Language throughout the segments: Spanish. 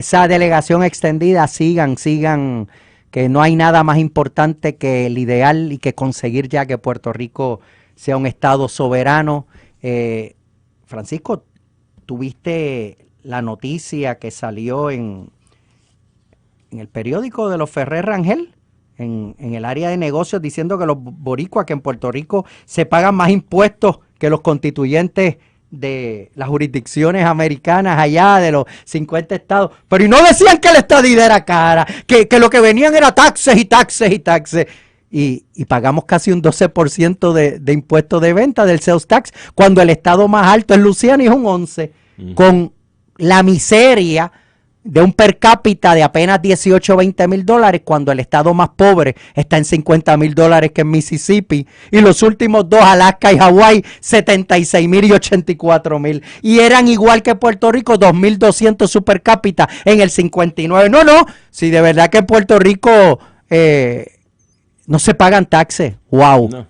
esa delegación extendida sigan, que no hay nada más importante que el ideal y que conseguir ya que Puerto Rico sea un estado soberano. Francisco, tuviste la noticia que salió en el periódico de los Ferrer Rangel, en el área de negocios, diciendo que los boricuas que en Puerto Rico se pagan más impuestos que los constituyentes de las jurisdicciones americanas allá de los 50 estados, pero y no decían que la estadidad era cara, que lo que venían era taxes y taxes y taxes, y pagamos casi un 12% de impuestos de venta del sales tax, cuando el estado más alto es Luisiana y es un 11%, con la miseria de un per cápita de apenas 18 o 20 mil dólares, cuando el estado más pobre está en 50 mil dólares que en Mississippi, y los últimos dos, Alaska y Hawái, 76 mil y 84 mil, y eran igual que Puerto Rico, 2.200 su per cápita en el 59. No, si de verdad que en Puerto Rico no se pagan taxes, wow, no.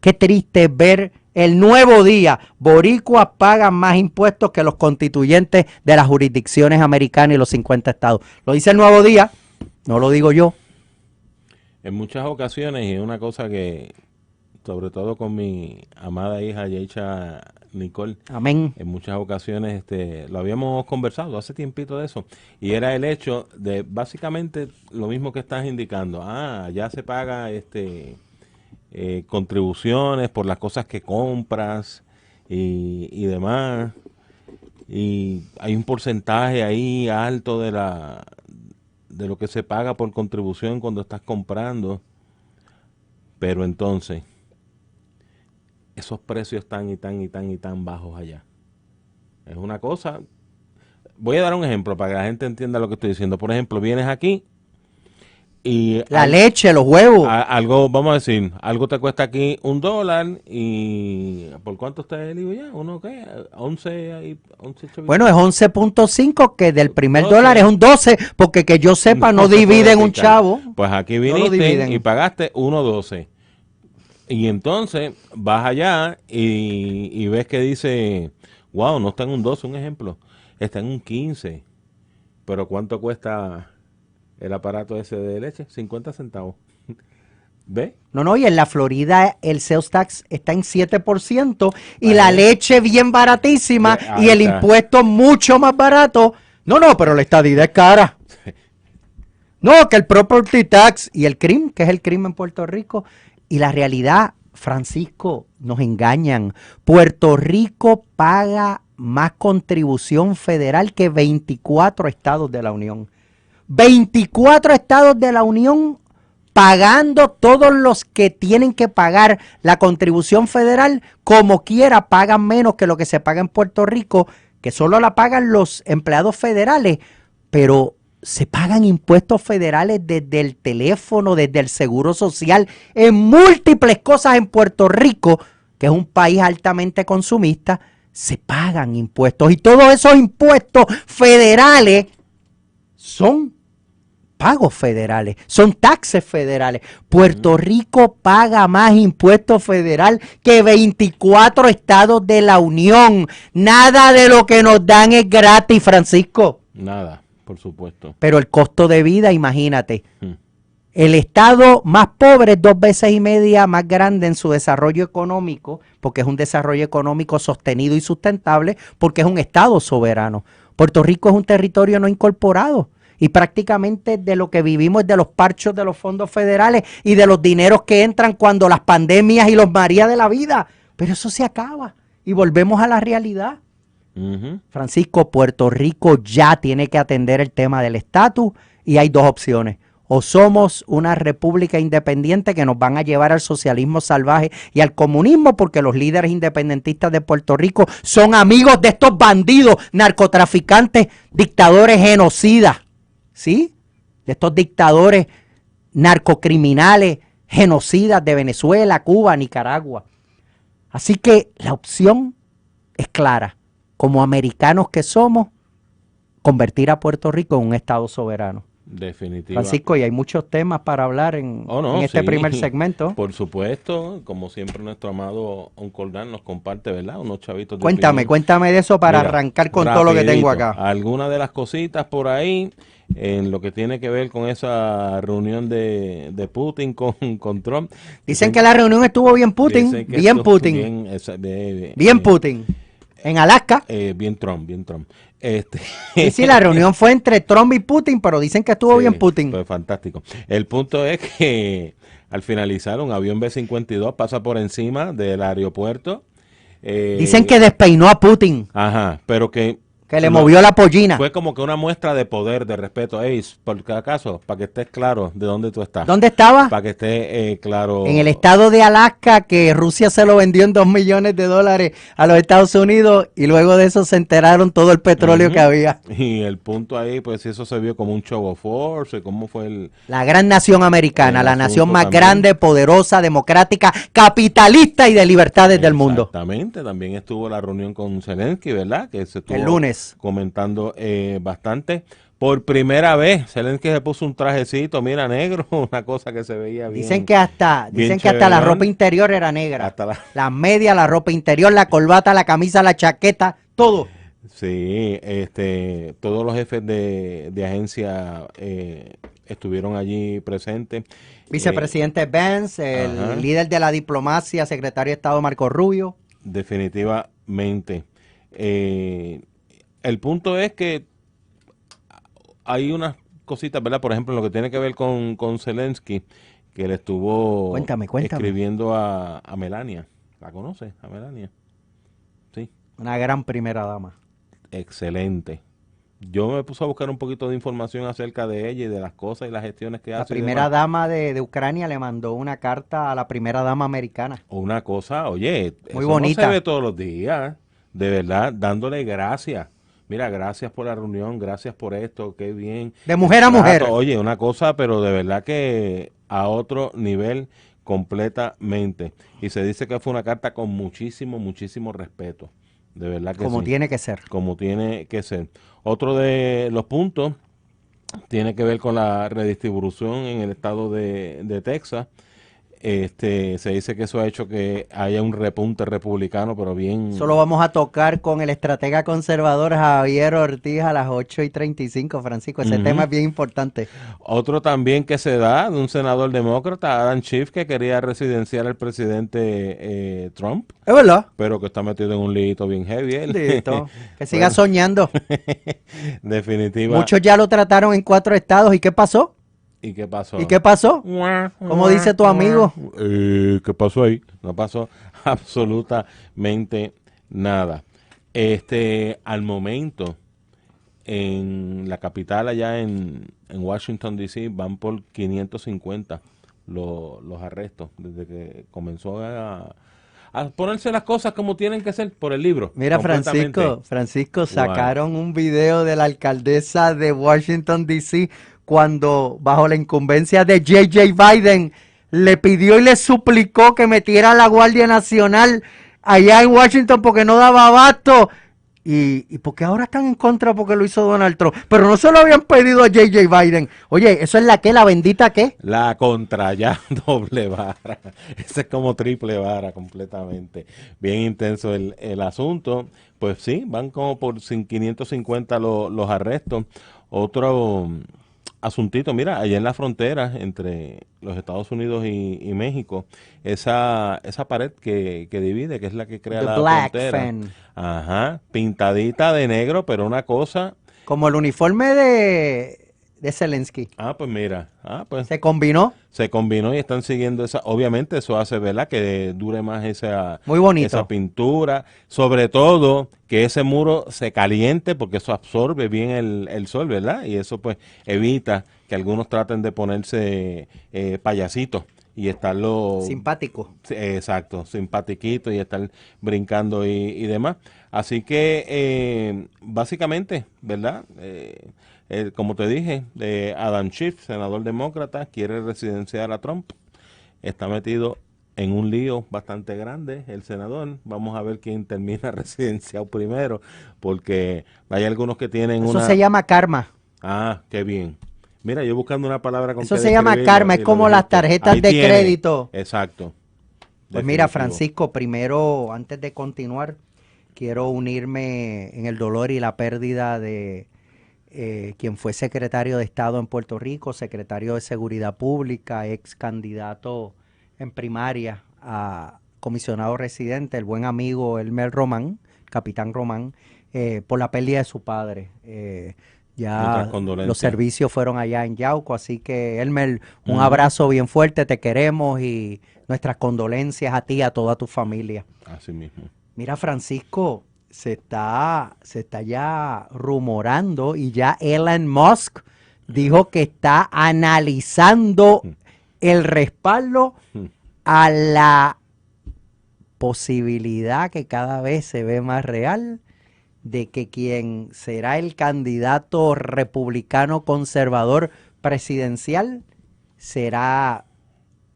Qué triste ver el nuevo día. Boricuas pagan más impuestos que los constituyentes de las jurisdicciones americanas y los 50 estados. Lo dice el nuevo día, no lo digo yo. En muchas ocasiones, y una cosa que, sobre todo con mi amada hija Yeisha Nicole, amén, en muchas ocasiones lo habíamos conversado hace tiempito de eso, y era el hecho de básicamente lo mismo que estás indicando. Ya se paga contribuciones por las cosas que compras y demás, y hay un porcentaje ahí alto de lo que se paga por contribución cuando estás comprando, pero entonces esos precios tan y tan bajos allá. Es una cosa. Voy a dar un ejemplo para que la gente entienda lo que estoy diciendo. Por ejemplo, vienes aquí y la leche, los huevos. Algo, vamos a decir, algo te cuesta aquí $1 y ¿por cuánto está el IVA ya? ¿Uno qué? 11 bueno, es 11.5, que del primer 12. Dólar es un 12, porque que yo sepa no dividen un chavo. Pues aquí viniste y pagaste 1.12. Y entonces vas allá y ves que dice, wow, no está en un 12, un ejemplo, está en un 15. Pero ¿cuánto cuesta el aparato ese de leche? 50 centavos. ¿Ves? No, y en la Florida el sales tax está en 7% y la leche bien baratísima y el impuesto mucho más barato. No, pero la estadidad es cara. No, que el property tax y el crimen, que es el crimen en Puerto Rico. Y la realidad, Francisco, nos engañan. Puerto Rico paga más contribución federal que 24 estados de la Unión. 24 estados de la Unión pagando todos los que tienen que pagar la contribución federal, como quiera, pagan menos que lo que se paga en Puerto Rico, que solo la pagan los empleados federales, pero se pagan impuestos federales desde el teléfono, desde el seguro social, en múltiples cosas en Puerto Rico, que es un país altamente consumista, se pagan impuestos. Y todos esos impuestos federales son pagos federales, son taxes federales. Puerto Rico paga más impuestos federal que 24 estados de la Unión. Nada de lo que nos dan es gratis, Francisco. Nada. Por supuesto. Pero el costo de vida, imagínate. El estado más pobre es 2 veces y media más grande en su desarrollo económico, porque es un desarrollo económico sostenido y sustentable, porque es un estado soberano. Puerto Rico es un territorio no incorporado y prácticamente de lo que vivimos es de los parchos de los fondos federales y de los dineros que entran cuando las pandemias y los marías de la vida. Pero eso se acaba y volvemos a la realidad. Francisco, Puerto Rico ya tiene que atender el tema del estatus y hay dos opciones. O somos una república independiente que nos van a llevar al socialismo salvaje y al comunismo, porque los líderes independentistas de Puerto Rico son amigos de estos bandidos, narcotraficantes, dictadores genocidas, ¿sí? De estos dictadores narcocriminales, genocidas de Venezuela, Cuba, Nicaragua. Así que la opción es clara. Como americanos que somos, convertir a Puerto Rico en un estado soberano. Definitiva. Francisco, y hay muchos temas para hablar en este primer segmento. Por supuesto, como siempre nuestro amado Uncle Dan nos comparte, ¿verdad? Unos chavitos de Cuéntame de eso para arrancar con todo lo que tengo acá. Algunas de las cositas por ahí, en lo que tiene que ver con esa reunión de Putin con Trump. Dicen que la reunión estuvo bien Putin, bien Putin. Bien Putin. En Alaska. Bien Trump. Sí, la reunión fue entre Trump y Putin, pero dicen que estuvo bien Putin. Pues fantástico. El punto es que al finalizar un avión B-52 pasa por encima del aeropuerto. Dicen que despeinó a Putin. Ajá, pero que le movió la pollina. Fue como que una muestra de poder, de respeto. Por acaso, para que estés claro de dónde tú estás. ¿Dónde estaba? Para que estés claro. En el estado de Alaska, que Rusia se lo vendió en $2 millones a los Estados Unidos, y luego de eso se enteraron todo el petróleo que había. Y el punto ahí, pues eso se vio como un show of force, cómo fue la gran nación americana, la nación más grande, poderosa, democrática, capitalista y de libertades del mundo. Exactamente, también estuvo la reunión con Zelensky, ¿verdad? Que se estuvo el lunes comentando bastante. Por primera vez, Zelensky se puso un trajecito, mira, negro, una cosa que se veía bien. Dicen que hasta la ropa interior era negra. Hasta las medias, la ropa interior, la corbata, la camisa, la chaqueta, todo. Sí, todos los jefes de agencia estuvieron allí presentes. Vicepresidente Vance, el líder de la diplomacia, secretario de Estado Marco Rubio. Definitivamente. El punto es que hay unas cositas, ¿verdad? Por ejemplo, lo que tiene que ver con Zelensky, que le estuvo cuéntame. escribiendo a Melania. ¿La conoces, a Melania? Sí. Una gran primera dama. Excelente. Yo me puse a buscar un poquito de información acerca de ella y de las cosas y las gestiones que hace. La primera dama de Ucrania le mandó una carta a la primera dama americana. Una cosa, oye, muy eso bonita. No se ve todos los días, de verdad, dándole gracias. Mira, gracias por la reunión, gracias por esto, qué bien. De mujer a mujer. Oye, una cosa, pero de verdad que a otro nivel completamente. Y se dice que fue una carta con muchísimo respeto. De verdad que como sí. tiene que ser. Como tiene que ser. Otro de los puntos tiene que ver con la redistribución en el estado de Texas. Se dice que eso ha hecho que haya un repunte republicano, pero bien... Eso lo vamos a tocar con el estratega conservador Javier Ortiz a las 8:35, Francisco. Ese tema es bien importante. Otro también que se da de un senador demócrata, Adam Schiff, que quería residenciar al presidente Trump. Es verdad. Pero que está metido en un lito bien heavy. Listo. Que siga soñando. Definitiva. Muchos ya lo trataron en 4 estados. ¿Y qué pasó? ¿Y qué pasó? ¿Y qué pasó? ¿Cómo dice tu amigo? ¿Qué pasó ahí? No pasó absolutamente nada. Al momento, en la capital, allá en Washington, D.C., van por 550 los arrestos, desde que comenzó a ponerse las cosas como tienen que ser por el libro. Mira, Francisco, sacaron un video de la alcaldesa de Washington, D.C., cuando bajo la incumbencia de J.J. Biden le pidió y le suplicó que metiera a la Guardia Nacional allá en Washington porque no daba abasto. Y porque ahora están en contra porque lo hizo Donald Trump. Pero no se lo habían pedido a J.J. Biden. Oye, ¿eso es la bendita qué? La contra ya doble vara. Ese es como triple vara completamente. Bien intenso el asunto. Pues sí, van como por 550 los arrestos. Otro asuntito, mira, allá en la frontera entre los Estados Unidos y México, esa pared que divide, que es la que crea la frontera. Fence. Ajá, pintadita de negro, pero una cosa... Como el uniforme de Zelensky. Pues mira, pues... ¿Se combinó? Se combinó y están siguiendo esa... Obviamente eso hace, ¿verdad?, que dure más muy bonito. Esa pintura. Sobre todo, que ese muro se caliente porque eso absorbe bien el sol, ¿verdad? Y eso pues evita que algunos traten de ponerse payasitos y estarlo... simpático. Exacto, simpatiquito y estar brincando y demás. Así que básicamente, ¿verdad?, como te dije, Adam Schiff, senador demócrata, quiere residenciar a Trump. Está metido en un lío bastante grande el senador. Vamos a ver quién termina residenciado primero, porque hay algunos que tienen Eso se llama karma. Qué bien. Mira, yo buscando una palabra con Eso que se llama describirlo karma, es y lo como las dijiste. tarjetas Ahí de tiene. crédito. Exacto. Pues mira, Definitivo. Francisco, primero, antes de continuar, quiero unirme en el dolor y la pérdida de quien fue secretario de Estado en Puerto Rico, secretario de Seguridad Pública, ex candidato en primaria a comisionado residente, el buen amigo Elmer Román, capitán Román, por la pérdida de su padre. Nuestras Ya los condolencias. servicios fueron allá en Yauco, así que Elmer, un Ujú. abrazo bien fuerte, te queremos y nuestras condolencias a ti y a toda tu familia. Así mismo. Mira, Francisco, se está ya rumorando y ya Elon Musk dijo que está analizando el respaldo a la posibilidad que cada vez se ve más real de que quien será el candidato republicano conservador presidencial será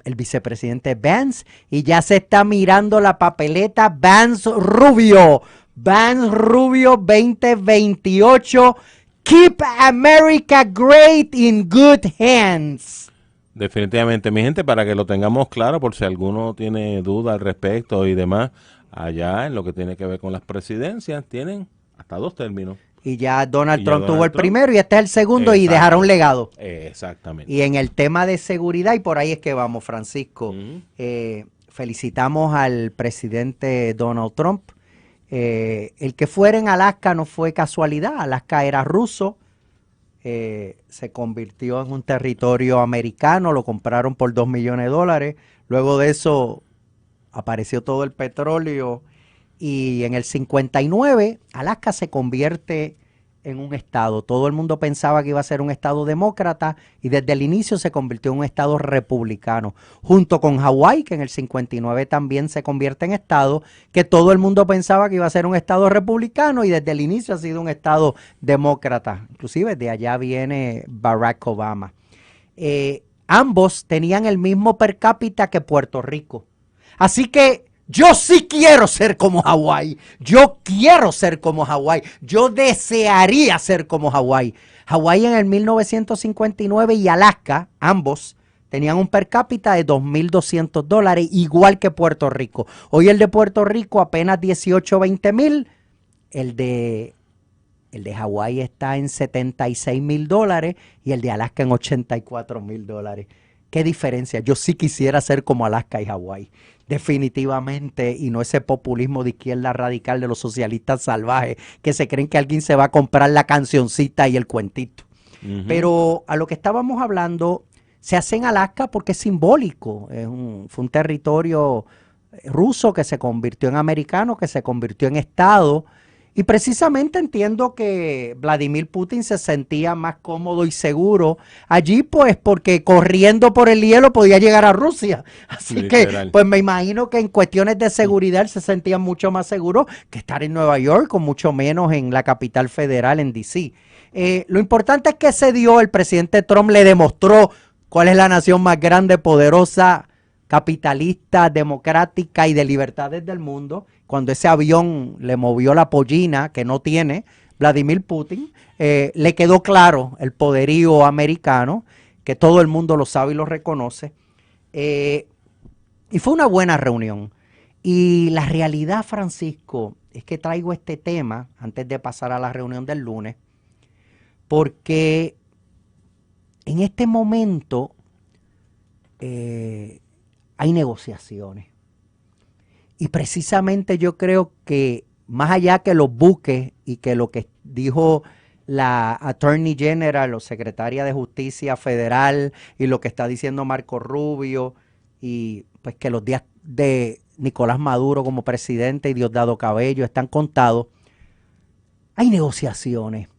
el vicepresidente Vance, y ya se está mirando la papeleta Vance Rubio 2028, Keep America Great in Good Hands. Definitivamente, mi gente, para que lo tengamos claro, por si alguno tiene duda al respecto y demás, allá en lo que tiene que ver con las presidencias, tienen hasta 2 términos. Y ya Donald Y ya Trump tuvo el Donald Trump. primero y este es el segundo y dejará un Exacto. legado. Exactamente. Y en el tema de seguridad, y por ahí es que vamos, Francisco, felicitamos al presidente Donald Trump. El que fuera en Alaska no fue casualidad, Alaska era ruso, se convirtió en un territorio americano, lo compraron por $2 millones, luego de eso apareció todo el petróleo y en el 59 Alaska se convierte en un estado. Todo el mundo pensaba que iba a ser un estado demócrata y desde el inicio se convirtió en un estado republicano, junto con Hawái, que en el 59 también se convierte en estado, que todo el mundo pensaba que iba a ser un estado republicano y desde el inicio ha sido un estado demócrata. Inclusive de allá viene Barack Obama. Ambos tenían el mismo per cápita que Puerto Rico. Así que yo sí quiero ser como Hawái. Yo quiero ser como Hawái. Yo desearía ser como Hawái. Hawái en el 1959 y Alaska, ambos, tenían un per cápita de $2,200, igual que Puerto Rico. Hoy el de Puerto Rico apenas 18, 20 mil. El de Hawái está en $76,000 y el de Alaska en $84,000. ¿Qué diferencia? Yo sí quisiera ser como Alaska y Hawái. Definitivamente, y no ese populismo de izquierda radical de los socialistas salvajes que se creen que alguien se va a comprar la cancioncita y el cuentito. Pero a lo que estábamos hablando, se hace en Alaska porque es simbólico. Fue un territorio ruso que se convirtió en americano, que se convirtió en estado. Y precisamente entiendo que Vladimir Putin se sentía más cómodo y seguro allí, pues porque corriendo por el hielo podía llegar a Rusia. Así Literal. que, pues me imagino que en cuestiones de seguridad él se sentía mucho más seguro que estar en Nueva York, o mucho menos en la capital federal, en D.C. Lo importante es que se dio, el presidente Trump le demostró cuál es la nación más grande, poderosa, capitalista, democrática y de libertades del mundo. Cuando ese avión le movió la pollina que no tiene Vladimir Putin, le quedó claro el poderío americano, que todo el mundo lo sabe y lo reconoce. Y fue una buena reunión. Y la realidad, Francisco, es que traigo este tema antes de pasar a la reunión del lunes, porque en este momento hay negociaciones. Y precisamente yo creo que más allá que los buques y que lo que dijo la Attorney General o Secretaria de Justicia Federal y lo que está diciendo Marco Rubio y pues que los días de Nicolás Maduro como presidente y Diosdado Cabello están contados, hay negociaciones.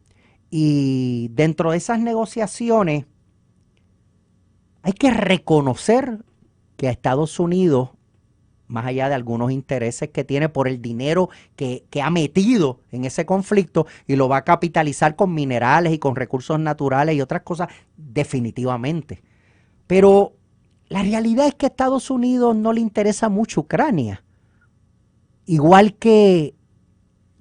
Y dentro de esas negociaciones hay que reconocer que a Estados Unidos, más allá de algunos intereses que tiene por el dinero que ha metido en ese conflicto y lo va a capitalizar con minerales y con recursos naturales y otras cosas, definitivamente. Pero la realidad es que a Estados Unidos no le interesa mucho Ucrania. Igual que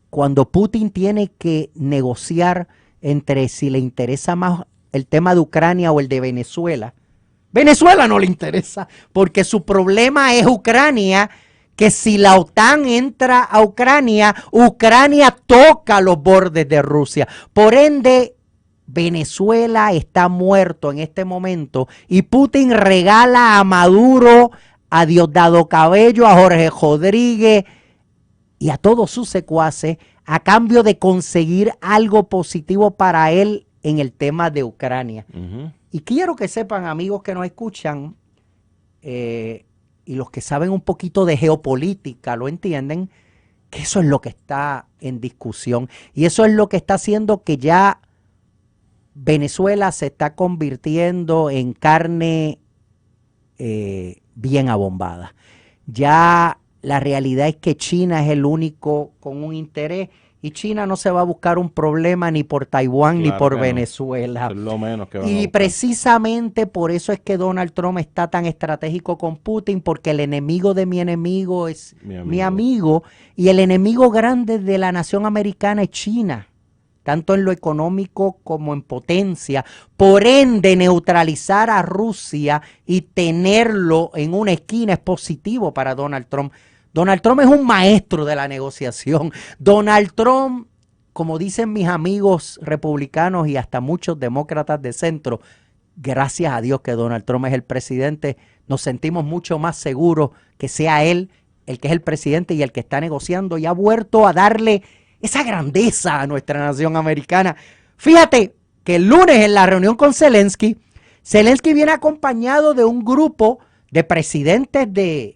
cuando Putin tiene que negociar entre si le interesa más el tema de Ucrania o el de Venezuela, Venezuela no le interesa, porque su problema es Ucrania, que si la OTAN entra a Ucrania, Ucrania toca los bordes de Rusia. Por ende, Venezuela está muerto en este momento y Putin regala a Maduro, a Diosdado Cabello, a Jorge Rodríguez y a todos sus secuaces a cambio de conseguir algo positivo para él en el tema de Ucrania. Y quiero que sepan, amigos que nos escuchan, y los que saben un poquito de geopolítica lo entienden, que eso es lo que está en discusión. Y eso es lo que está haciendo que ya Venezuela se está convirtiendo en carne bien abombada. Ya la realidad es que China es el único con un interés. Y China no se va a buscar un problema ni por Taiwán ni por Venezuela. Es lo menos que van a Y buscar. precisamente por eso es que Donald Trump está tan estratégico con Putin, porque el enemigo de mi enemigo es mi amigo. Y el enemigo grande de la nación americana es China, tanto en lo económico como en potencia. Por ende, neutralizar a Rusia y tenerlo en una esquina es positivo para Donald Trump. Donald Trump es un maestro de la negociación. Donald Trump, como dicen mis amigos republicanos y hasta muchos demócratas de centro, gracias a Dios que Donald Trump es el presidente, nos sentimos mucho más seguros que sea él el que es el presidente y el que está negociando, y ha vuelto a darle esa grandeza a nuestra nación americana. Fíjate que el lunes en la reunión con Zelensky viene acompañado de un grupo de presidentes de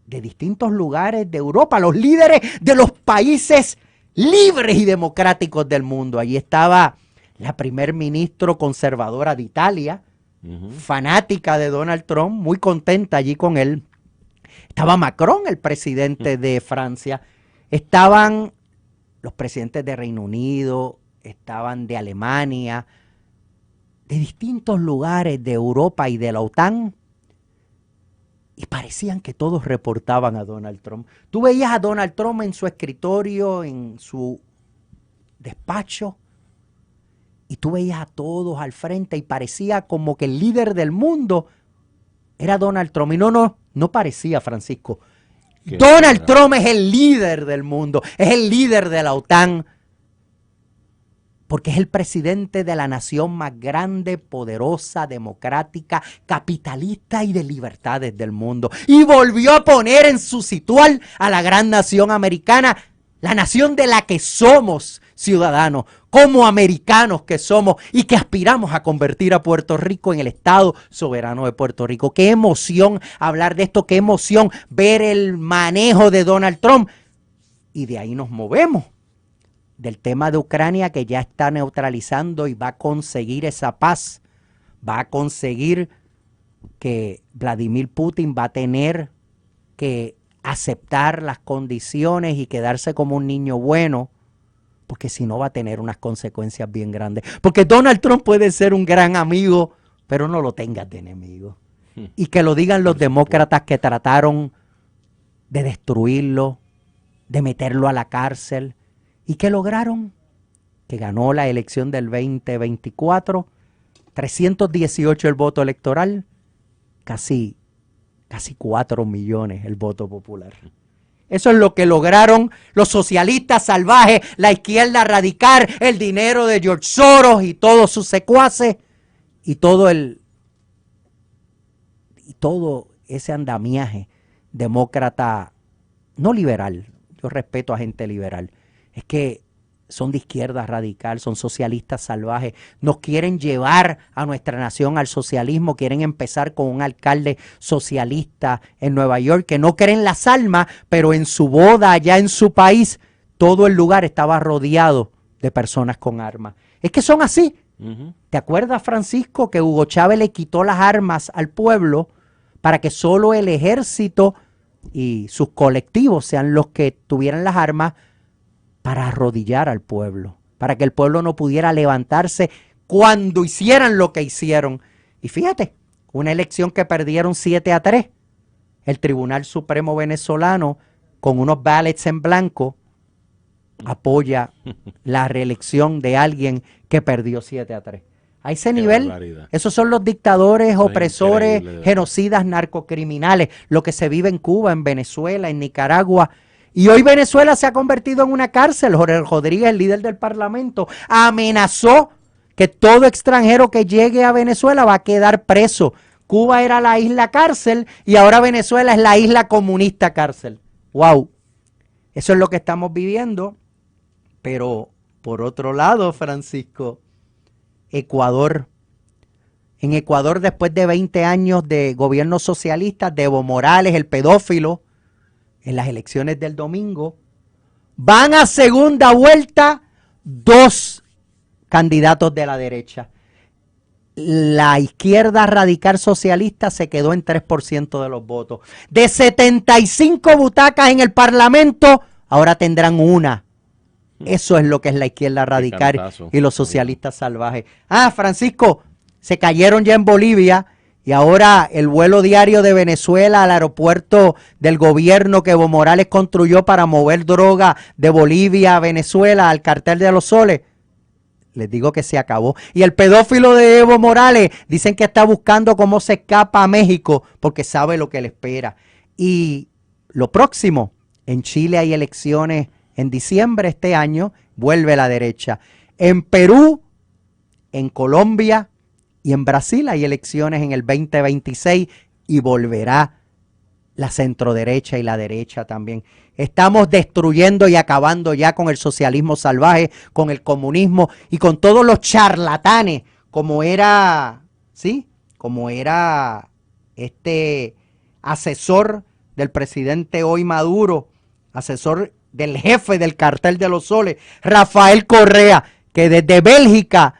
distintos lugares de Europa, los líderes de los países libres y democráticos del mundo. Allí estaba la primer ministro conservadora de Italia, fanática de Donald Trump, muy contenta allí con él. Estaba Macron, el presidente de Francia. Estaban los presidentes de Reino Unido, estaban de Alemania, de distintos lugares de Europa y de la OTAN. Y parecían que todos reportaban a Donald Trump. Tú veías a Donald Trump en su escritorio, en su despacho, y tú veías a todos al frente y parecía como que el líder del mundo era Donald Trump. Y no parecía, Francisco. Donald Trump es el líder del mundo, es el líder de la OTAN, porque es el presidente de la nación más grande, poderosa, democrática, capitalista y de libertades del mundo. Y volvió a poner en su situal a la gran nación americana, la nación de la que somos ciudadanos, como americanos que somos y que aspiramos a convertir a Puerto Rico en el Estado soberano de Puerto Rico. Qué emoción hablar de esto, qué emoción ver el manejo de Donald Trump. Y de ahí nos movemos del tema de Ucrania, que ya está neutralizando y va a conseguir esa paz, va a conseguir que Vladimir Putin va a tener que aceptar las condiciones y quedarse como un niño bueno, porque si no va a tener unas consecuencias bien grandes. Porque Donald Trump puede ser un gran amigo, pero no lo tengas de enemigo. Y que lo digan los demócratas que trataron de destruirlo, de meterlo a la cárcel. ¿Y qué lograron? Que ganó la elección del 2024, 318 el voto electoral, casi 4 millones el voto popular. Eso es lo que lograron los socialistas salvajes, la izquierda radical, el dinero de George Soros y todos sus secuaces y todo ese andamiaje demócrata, no liberal. Yo respeto a gente liberal. Es que son de izquierda radical, son socialistas salvajes, nos quieren llevar a nuestra nación al socialismo, quieren empezar con un alcalde socialista en Nueva York que no creen las almas, pero en su boda allá en su país, todo el lugar estaba rodeado de personas con armas. Es que son así. ¿Te acuerdas, Francisco, que Hugo Chávez le quitó las armas al pueblo para que solo el ejército y sus colectivos sean los que tuvieran las armas para arrodillar al pueblo, para que el pueblo no pudiera levantarse cuando hicieran lo que hicieron? Y fíjate, una elección que perdieron 7-3, el Tribunal Supremo venezolano, con unos ballots en blanco, apoya la reelección de alguien que perdió 7-3. A ese Qué nivel, barbaridad. esos son los dictadores, Eso es opresores, increíble, de verdad. genocidas, narcocriminales, lo que se vive en Cuba, en Venezuela, en Nicaragua. Y hoy Venezuela se ha convertido en una cárcel. Jorge Rodríguez, el líder del Parlamento, amenazó que todo extranjero que llegue a Venezuela va a quedar preso. Cuba era la isla cárcel y ahora Venezuela es la isla comunista cárcel. ¡Wow! Eso es lo que estamos viviendo. Pero, por otro lado, Francisco, Ecuador. En Ecuador, después de 20 años de gobierno socialista, de Evo Morales, el pedófilo, en las elecciones del domingo, van a segunda vuelta 2 candidatos de la derecha. La izquierda radical socialista se quedó en 3% de los votos. De 75 butacas en el Parlamento, ahora tendrán una. Eso es lo que es la izquierda radical cantazo. y los socialistas salvajes. Ah, Francisco, se cayeron ya en Bolivia y ahora el vuelo diario de Venezuela al aeropuerto del gobierno que Evo Morales construyó para mover droga de Bolivia a Venezuela al cartel de los soles. Les digo que se acabó. Y el pedófilo de Evo Morales dicen que está buscando cómo se escapa a México porque sabe lo que le espera. Y lo próximo, en Chile hay elecciones en diciembre este año, vuelve la derecha. En Perú, en Colombia y en Brasil hay elecciones en el 2026 y volverá la centroderecha y la derecha también. Estamos destruyendo y acabando ya con el socialismo salvaje, con el comunismo y con todos los charlatanes, como era, ¿sí? Como era este asesor del presidente hoy Maduro, asesor del jefe del cartel de los soles, Rafael Correa, que desde Bélgica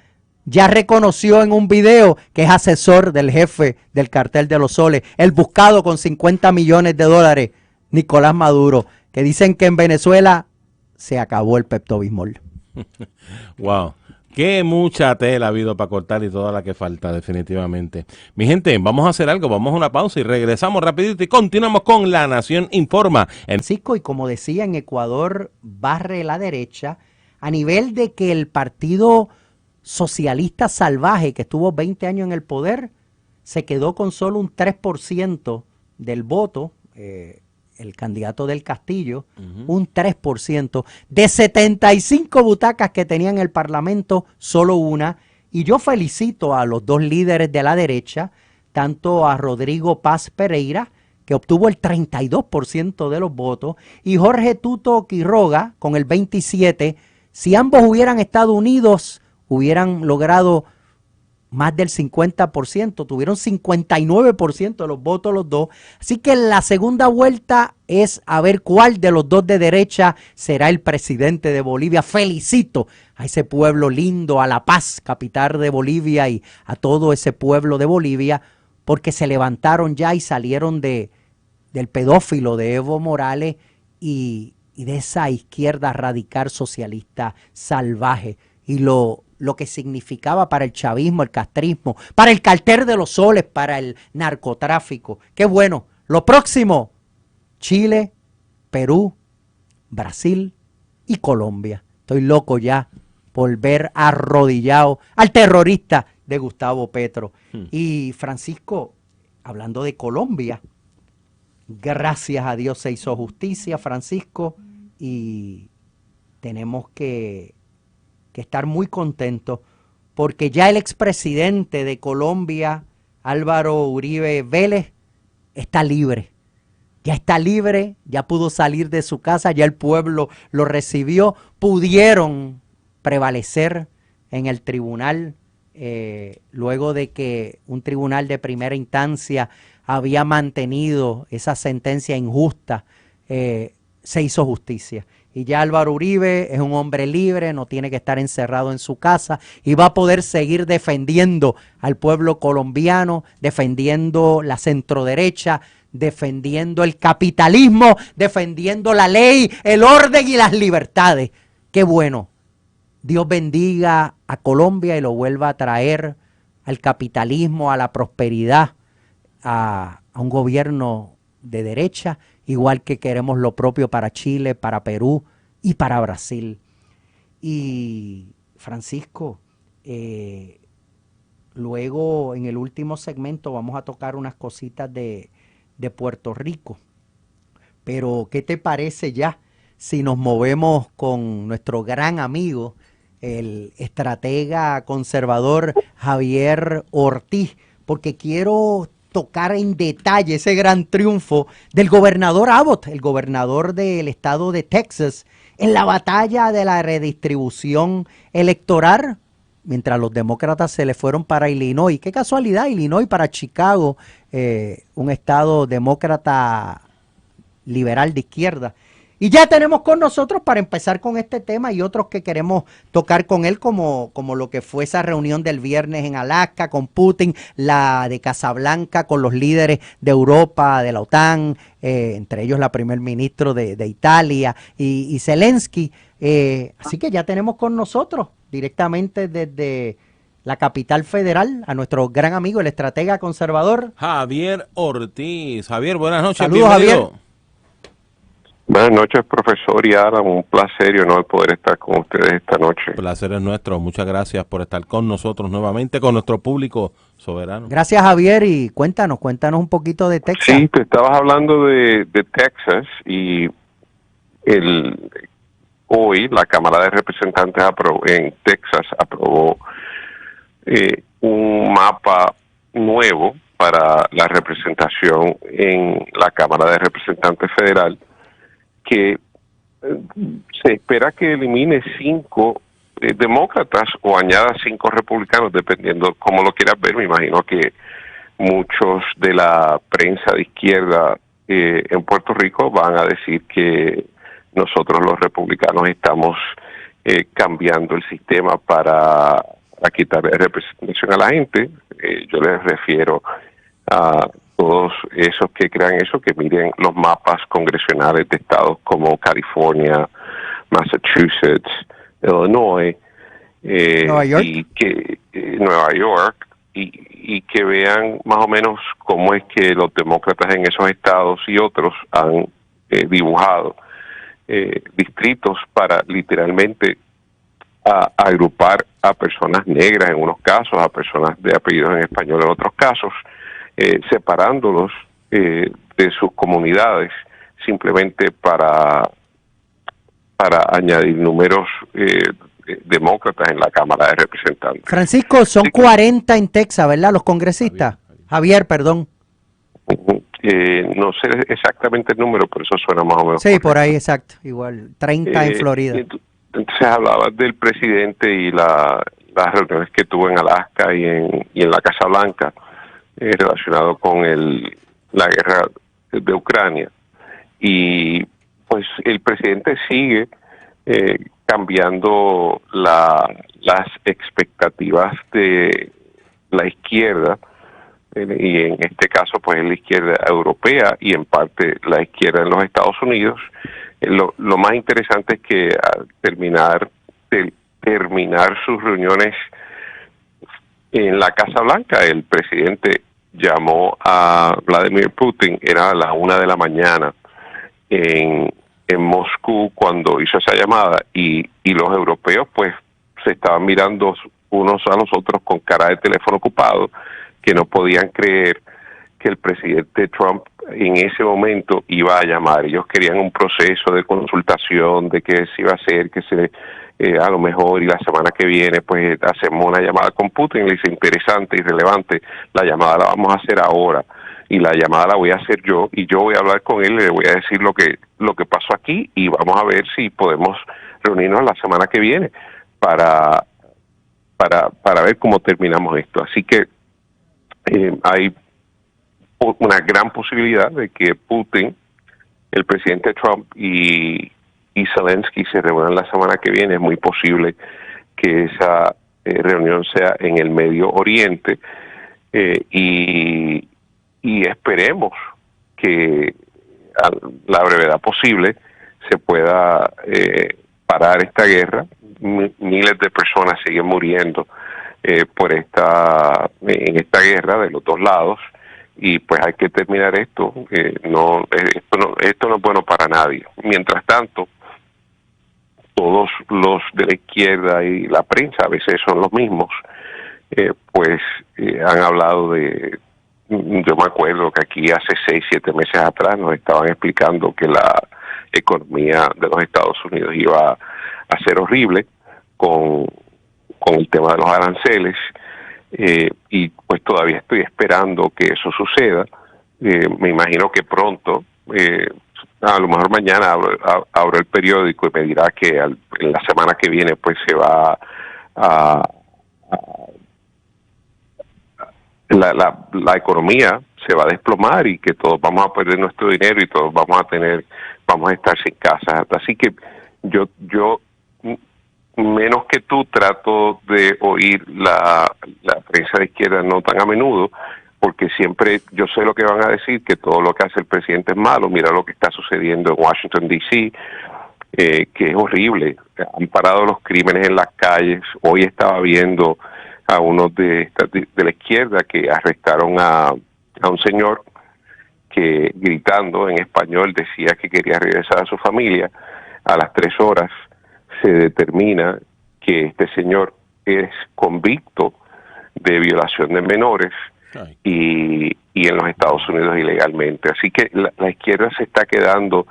ya reconoció en un video que es asesor del jefe del cartel de los soles, el buscado con 50 millones de dólares, Nicolás Maduro, que dicen que en Venezuela se acabó el Pepto-Bismol. Wow. Qué mucha tela ha habido para cortar y toda la que falta, definitivamente. Mi gente, vamos a hacer algo, vamos a una pausa y regresamos rapidito y continuamos con La Nación Informa. Francisco, y como decía, en Ecuador barre la derecha a nivel de que el partido socialista salvaje que estuvo 20 años en el poder se quedó con solo un 3% del voto, el candidato del Castillo, un 3%. De 75 butacas que tenía en el Parlamento, solo una. Y yo felicito a los 2 líderes de la derecha, tanto a Rodrigo Paz Pereira, que obtuvo el 32% de los votos, y Jorge Tuto Quiroga, con el 27%. Si ambos hubieran estado unidos, hubieran logrado más del 50%, tuvieron 59% de los votos los dos. Así que la segunda vuelta es a ver cuál de los 2 de derecha será el presidente de Bolivia. Felicito a ese pueblo lindo, a La Paz, capital de Bolivia, y a todo ese pueblo de Bolivia, porque se levantaron ya y salieron del pedófilo de Evo Morales y de esa izquierda radical socialista salvaje. Y lo que significaba para el chavismo, el castrismo, para el cartel de los soles, para el narcotráfico. Qué bueno. Lo próximo, Chile, Perú, Brasil y Colombia. Estoy loco ya por ver arrodillado al terrorista de Gustavo Petro. Y Francisco, hablando de Colombia, gracias a Dios se hizo justicia, Francisco, y tenemos que estar muy contentos porque ya el expresidente de Colombia, Álvaro Uribe Vélez, está libre. Ya está libre, ya pudo salir de su casa, ya el pueblo lo recibió, pudieron prevalecer en el tribunal, luego de que un tribunal de primera instancia había mantenido esa sentencia injusta, se hizo justicia. Y ya Álvaro Uribe es un hombre libre, no tiene que estar encerrado en su casa y va a poder seguir defendiendo al pueblo colombiano, defendiendo la centroderecha, defendiendo el capitalismo, defendiendo la ley, el orden y las libertades. Qué bueno. Dios bendiga a Colombia y lo vuelva a traer al capitalismo, a la prosperidad, a un gobierno de derecha, igual que queremos lo propio para Chile, para Perú y para Brasil. Y Francisco, luego en el último segmento vamos a tocar unas cositas de Puerto Rico. Pero, ¿qué te parece ya si nos movemos con nuestro gran amigo, el estratega conservador Javier Ortiz? Porque quiero tocar en detalle ese gran triunfo del gobernador Abbott, el gobernador del estado de Texas, en la batalla de la redistribución electoral, mientras los demócratas se le fueron para Illinois. Qué casualidad, Illinois para Chicago, un estado demócrata liberal de izquierda. Y ya tenemos con nosotros para empezar con este tema y otros que queremos tocar con él, como lo que fue esa reunión del viernes en Alaska con Putin, la de Casablanca con los líderes de Europa, de la OTAN, entre ellos la primer ministro de Italia y Zelensky. Así que ya tenemos con nosotros directamente desde la capital federal a nuestro gran amigo, el estratega conservador Javier Ortiz. Javier, buenas noches. Saludos, bienvenido. Javier. Buenas noches, profesor y Adam. Un placer y honor poder estar con ustedes esta noche. El placer es nuestro. Muchas gracias por estar con nosotros nuevamente, con nuestro público soberano. Gracias, Javier, y cuéntanos un poquito de Texas. Sí, te estabas hablando de Texas y hoy la Cámara de Representantes en Texas aprobó un mapa nuevo para la representación en la Cámara de Representantes Federal, que se espera que elimine 5 demócratas o añada 5 republicanos, dependiendo cómo lo quieras ver. Me imagino que muchos de la prensa de izquierda en Puerto Rico van a decir que nosotros los republicanos estamos cambiando el sistema para quitar representación a la gente. Yo les refiero a todos esos que crean eso, que miren los mapas congresionales de estados como California, Massachusetts, Illinois, Nueva York. Nueva York, y que vean más o menos cómo es que los demócratas en esos estados y otros han dibujado distritos para literalmente agrupar a personas negras en unos casos, a personas de apellidos en español en otros casos, separándolos de sus comunidades simplemente para añadir números demócratas en la Cámara de Representantes. Francisco, son 40 en Texas, ¿verdad? Los congresistas. Javier, perdón. No sé exactamente el número, pero eso suena más o menos. Sí, correcto. por ahí, exacto. Igual, 30 en Florida. Entonces hablabas del presidente y las reuniones que tuvo en Alaska y en la Casa Blanca, relacionado con la guerra de Ucrania. Y pues el presidente sigue cambiando las expectativas de la izquierda, y en este caso pues la izquierda europea y en parte la izquierda en los Estados Unidos. Lo más interesante es que al terminar sus reuniones en la Casa Blanca, el presidente llamó a Vladimir Putin, era a la 1 de la mañana en Moscú cuando hizo esa llamada, y los europeos pues se estaban mirando unos a los otros con cara de teléfono ocupado, que no podían creer que el presidente Trump en ese momento iba a llamar. Ellos querían un proceso de consultación de qué se iba a hacer, que se a lo mejor, y la semana que viene pues hacemos una llamada con Putin. Le dice: interesante y relevante, la llamada la vamos a hacer ahora, y la llamada la voy a hacer yo, y yo voy a hablar con él y le voy a decir lo que pasó aquí, y vamos a ver si podemos reunirnos la semana que viene para ver cómo terminamos esto. Así que hay una gran posibilidad de que Putin, el presidente Trump y Zelensky se reúnan la semana que viene. Es muy posible que esa reunión sea en el Medio Oriente, y esperemos que a la brevedad posible se pueda parar esta guerra. Miles de personas siguen muriendo en esta guerra de los dos lados, y pues hay que terminar esto. Esto no es bueno para nadie. Mientras tanto, todos los de la izquierda y la prensa, a veces son los mismos, han hablado de, yo me acuerdo que aquí hace 6, 7 meses atrás nos estaban explicando que la economía de los Estados Unidos iba a ser horrible con el tema de los aranceles, y pues todavía estoy esperando que eso suceda. Me imagino que pronto, a lo mejor mañana abro el periódico y me dirá que en la semana que viene pues se va la economía se va a desplomar y que todos vamos a perder nuestro dinero y todos vamos a estar sin casa. Así que yo menos que tú trato de oír la prensa de izquierda no tan a menudo, porque siempre yo sé lo que van a decir, que todo lo que hace el presidente es malo. Mira lo que está sucediendo en Washington, D.C., que es horrible. Han parado los crímenes en las calles. Hoy estaba viendo a unos de la izquierda que arrestaron a un señor que gritando en español decía que quería regresar a su familia. A las 3 horas se determina que este señor es convicto de violación de menores y en los Estados Unidos ilegalmente. Así que la izquierda se está quedando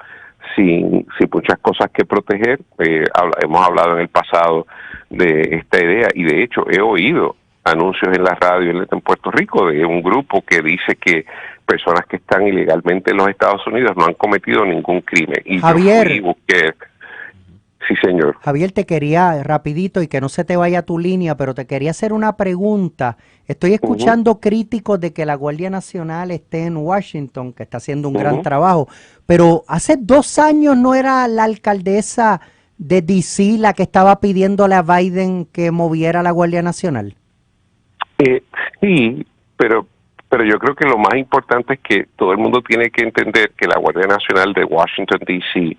sin muchas cosas que proteger. Hemos hablado en el pasado de esta idea y de hecho he oído anuncios en la radio en Puerto Rico de un grupo que dice que personas que están ilegalmente en los Estados Unidos no han cometido ningún crimen. Y Javier, yo fui y busqué. Sí, señor. Javier, te quería, rapidito, y que no se te vaya tu línea, pero te quería hacer una pregunta. Estoy escuchando críticos de que la Guardia Nacional esté en Washington, que está haciendo un gran trabajo, pero hace 2 años no era la alcaldesa de D.C. la que estaba pidiéndole a Biden que moviera la Guardia Nacional. Sí, pero yo creo que lo más importante es que todo el mundo tiene que entender que la Guardia Nacional de Washington, D.C.,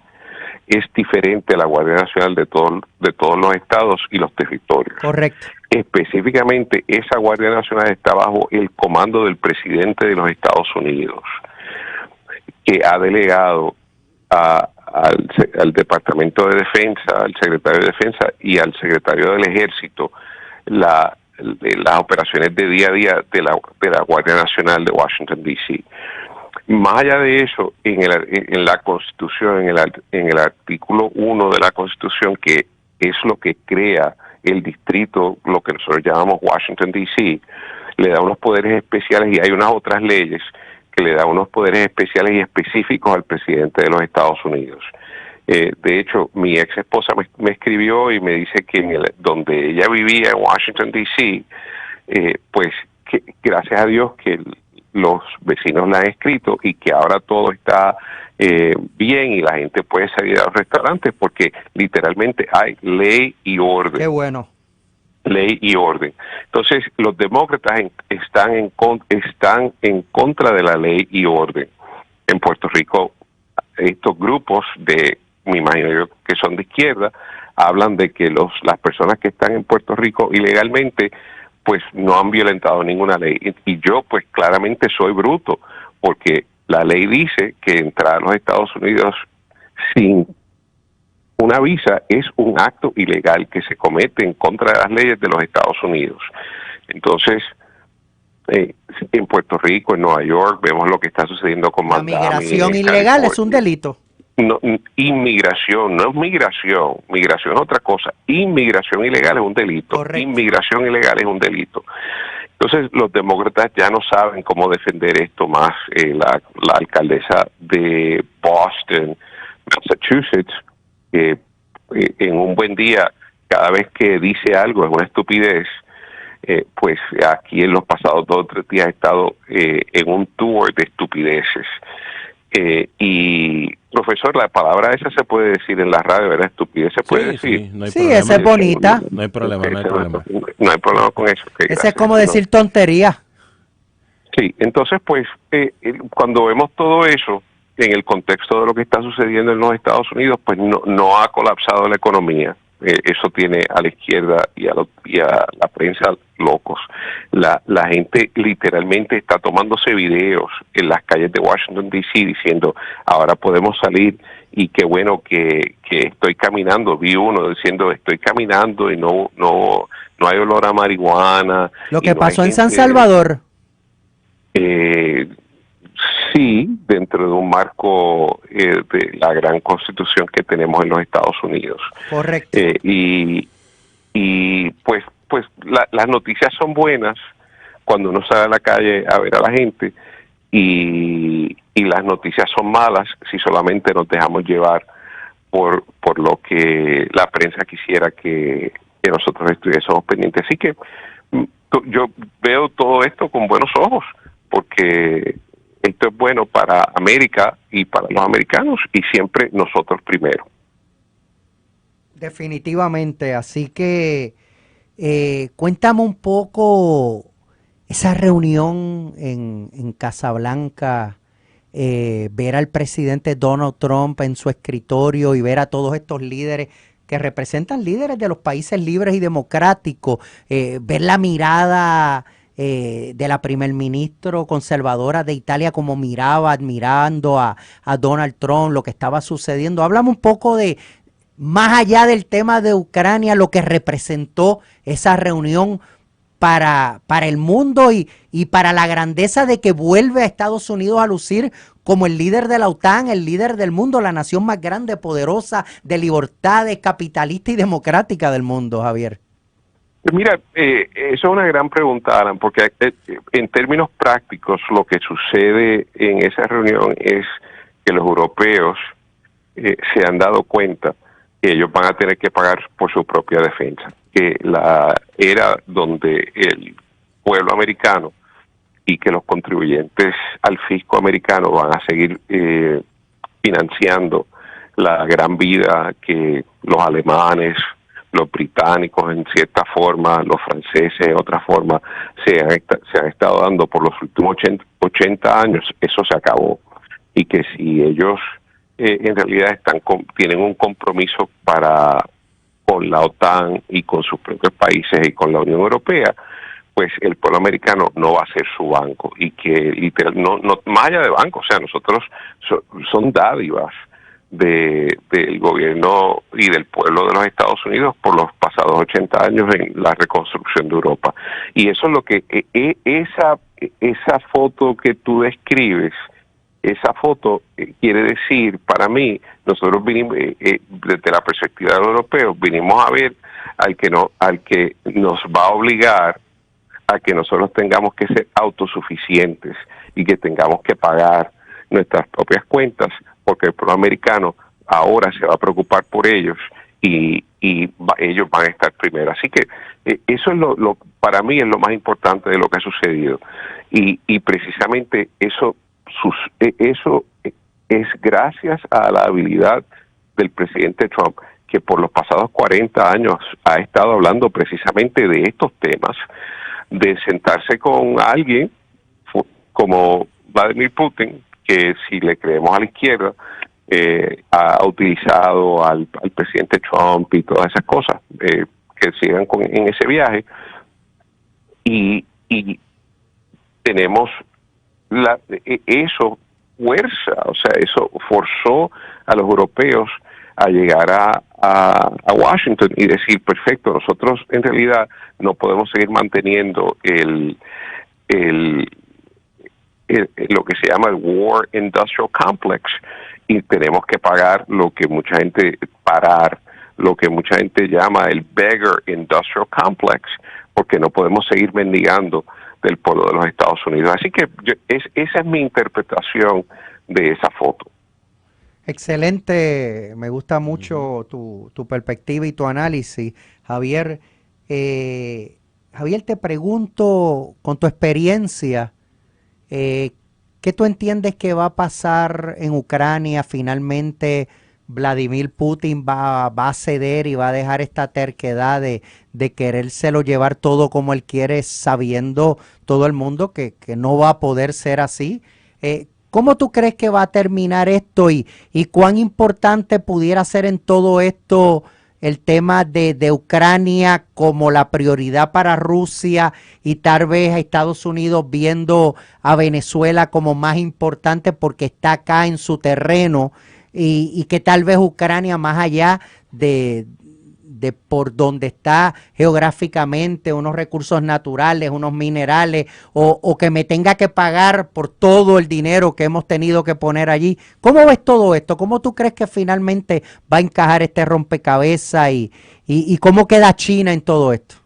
es diferente a la Guardia Nacional de todos los estados y los territorios. Correcto. Específicamente, esa Guardia Nacional está bajo el comando del presidente de los Estados Unidos, que ha delegado al Departamento de Defensa, al Secretario de Defensa y al Secretario del Ejército las operaciones de día a día de la Guardia Nacional de Washington, D.C. Más allá de eso, en la Constitución, en el artículo 1 de la Constitución, que es lo que crea el distrito, lo que nosotros llamamos Washington, D.C., le da unos poderes especiales y hay unas otras leyes que le dan unos poderes especiales y específicos al presidente de los Estados Unidos. De hecho, mi ex esposa me escribió y me dice que donde ella vivía en Washington, D.C., pues que, gracias a Dios que los vecinos la han escrito y que ahora todo está bien y la gente puede salir a los restaurantes porque literalmente hay ley y orden. Qué bueno. Ley y orden. Entonces, los demócratas están en contra de la ley y orden. En Puerto Rico, estos grupos me imagino yo que son de izquierda, hablan de que las personas que están en Puerto Rico ilegalmente pues no han violentado ninguna ley. Y yo pues claramente soy bruto, porque la ley dice que entrar a los Estados Unidos sin una visa es un acto ilegal que se comete en contra de las leyes de los Estados Unidos. Entonces, en Puerto Rico, en Nueva York, vemos lo que está sucediendo con la migración ilegal es un delito. No, inmigración, no es migración. Migración es otra cosa. Inmigración ilegal es un delito. Correcto. Inmigración ilegal es un delito. Entonces, los demócratas ya no saben cómo defender esto más. La alcaldesa de Boston, Massachusetts, que en un buen día, cada vez que dice algo es una estupidez, pues aquí en los pasados 2 o 3 días ha estado en un tour de estupideces. Y profesor, la palabra esa se puede decir en la radio, ¿verdad? Estupidez se puede decir. Sí, no hay sí, problema. esa es bonita. No hay problema, no hay problema. No hay problema con eso. Ese es como decir tontería. Sí, entonces pues cuando vemos todo eso en el contexto de lo que está sucediendo en los Estados Unidos, pues no ha colapsado la economía. Eso tiene a la izquierda y a la prensa locos. La gente literalmente está tomándose videos en las calles de Washington, D.C. diciendo, ahora podemos salir y qué bueno que estoy caminando. Vi uno diciendo, estoy caminando y no hay olor a marihuana. Lo que no pasó hay en San gente, Salvador. Sí, dentro de un marco de la gran constitución que tenemos en los Estados Unidos. Correcto. Y pues las noticias son buenas cuando uno sale a la calle a ver a la gente y las noticias son malas si solamente nos dejamos llevar por lo que la prensa quisiera que nosotros estuviésemos pendientes. Así que yo veo todo esto con buenos ojos, porque esto es bueno para América y para los americanos, y siempre nosotros primero. Definitivamente, así que cuéntame un poco esa reunión en Casablanca, ver al presidente Donald Trump en su escritorio y ver a todos estos líderes que representan líderes de los países libres y democráticos, ver la mirada de la primer ministro conservadora de Italia como miraba, admirando a Donald Trump, lo que estaba sucediendo. Háblame un poco de, más allá del tema de Ucrania, lo que representó esa reunión para el mundo y para la grandeza de que vuelve a Estados Unidos a lucir como el líder de la OTAN, el líder del mundo, la nación más grande, poderosa, de libertades, capitalista y democrática del mundo, Javier. Mira, eso es una gran pregunta, Alan, porque en términos prácticos lo que sucede en esa reunión es que los europeos se han dado cuenta que ellos van a tener que pagar por su propia defensa, que la era donde el pueblo americano y que los contribuyentes al fisco americano van a seguir financiando la gran vida que los alemanes, los británicos en cierta forma, los franceses en otra forma, se han estado dando por los últimos 80 años. Eso se acabó, y que si ellos en realidad tienen un compromiso con la OTAN y con sus propios países y con la Unión Europea, pues el pueblo americano no va a ser su banco, y que literal, no más allá de banco, o sea, nosotros son dádivas del gobierno y del pueblo de los Estados Unidos por los pasados 80 años en la reconstrucción de Europa. Y eso es lo que esa foto que tú describes, esa foto quiere decir, para mí, nosotros vinimos, desde la perspectiva de los europeos, vinimos a ver al que nos va a obligar a que nosotros tengamos que ser autosuficientes y que tengamos que pagar nuestras propias cuentas, porque el pueblo americano ahora se va a preocupar por ellos y ellos van a estar primero. Así que eso es para mí es lo más importante de lo que ha sucedido, y precisamente eso es gracias a la habilidad del presidente Trump, que por los pasados 40 años ha estado hablando precisamente de estos temas, de sentarse con alguien como Vladimir Putin, que si le creemos a la izquierda, ha utilizado al presidente Trump y todas esas cosas, que sigan en ese viaje, y tenemos eso fuerza, o sea, eso forzó a los europeos a llegar a Washington y decir, perfecto, nosotros en realidad no podemos seguir manteniendo lo que se llama el War Industrial Complex, y tenemos que pagar lo que mucha gente llama el Beggar Industrial Complex, porque no podemos seguir mendigando del pueblo de los Estados Unidos. Así que esa es mi interpretación de esa foto. Excelente, me gusta mucho tu perspectiva y tu análisis, Javier. Javier, te pregunto, con tu experiencia, ¿qué tú entiendes que va a pasar en Ucrania? Finalmente, Vladimir Putin va a ceder y va a dejar esta terquedad de querérselo llevar todo como él quiere, sabiendo todo el mundo que no va a poder ser así. ¿Cómo tú crees que va a terminar esto y cuán importante pudiera ser en todo esto el tema de Ucrania como la prioridad para Rusia y tal vez a Estados Unidos viendo a Venezuela como más importante porque está acá en su terreno y que tal vez Ucrania más allá de por donde está geográficamente, unos recursos naturales, unos minerales, o que me tenga que pagar por todo el dinero que hemos tenido que poner allí. ¿Cómo ves todo esto? ¿Cómo tú crees que finalmente va a encajar este rompecabezas y cómo queda China en todo esto?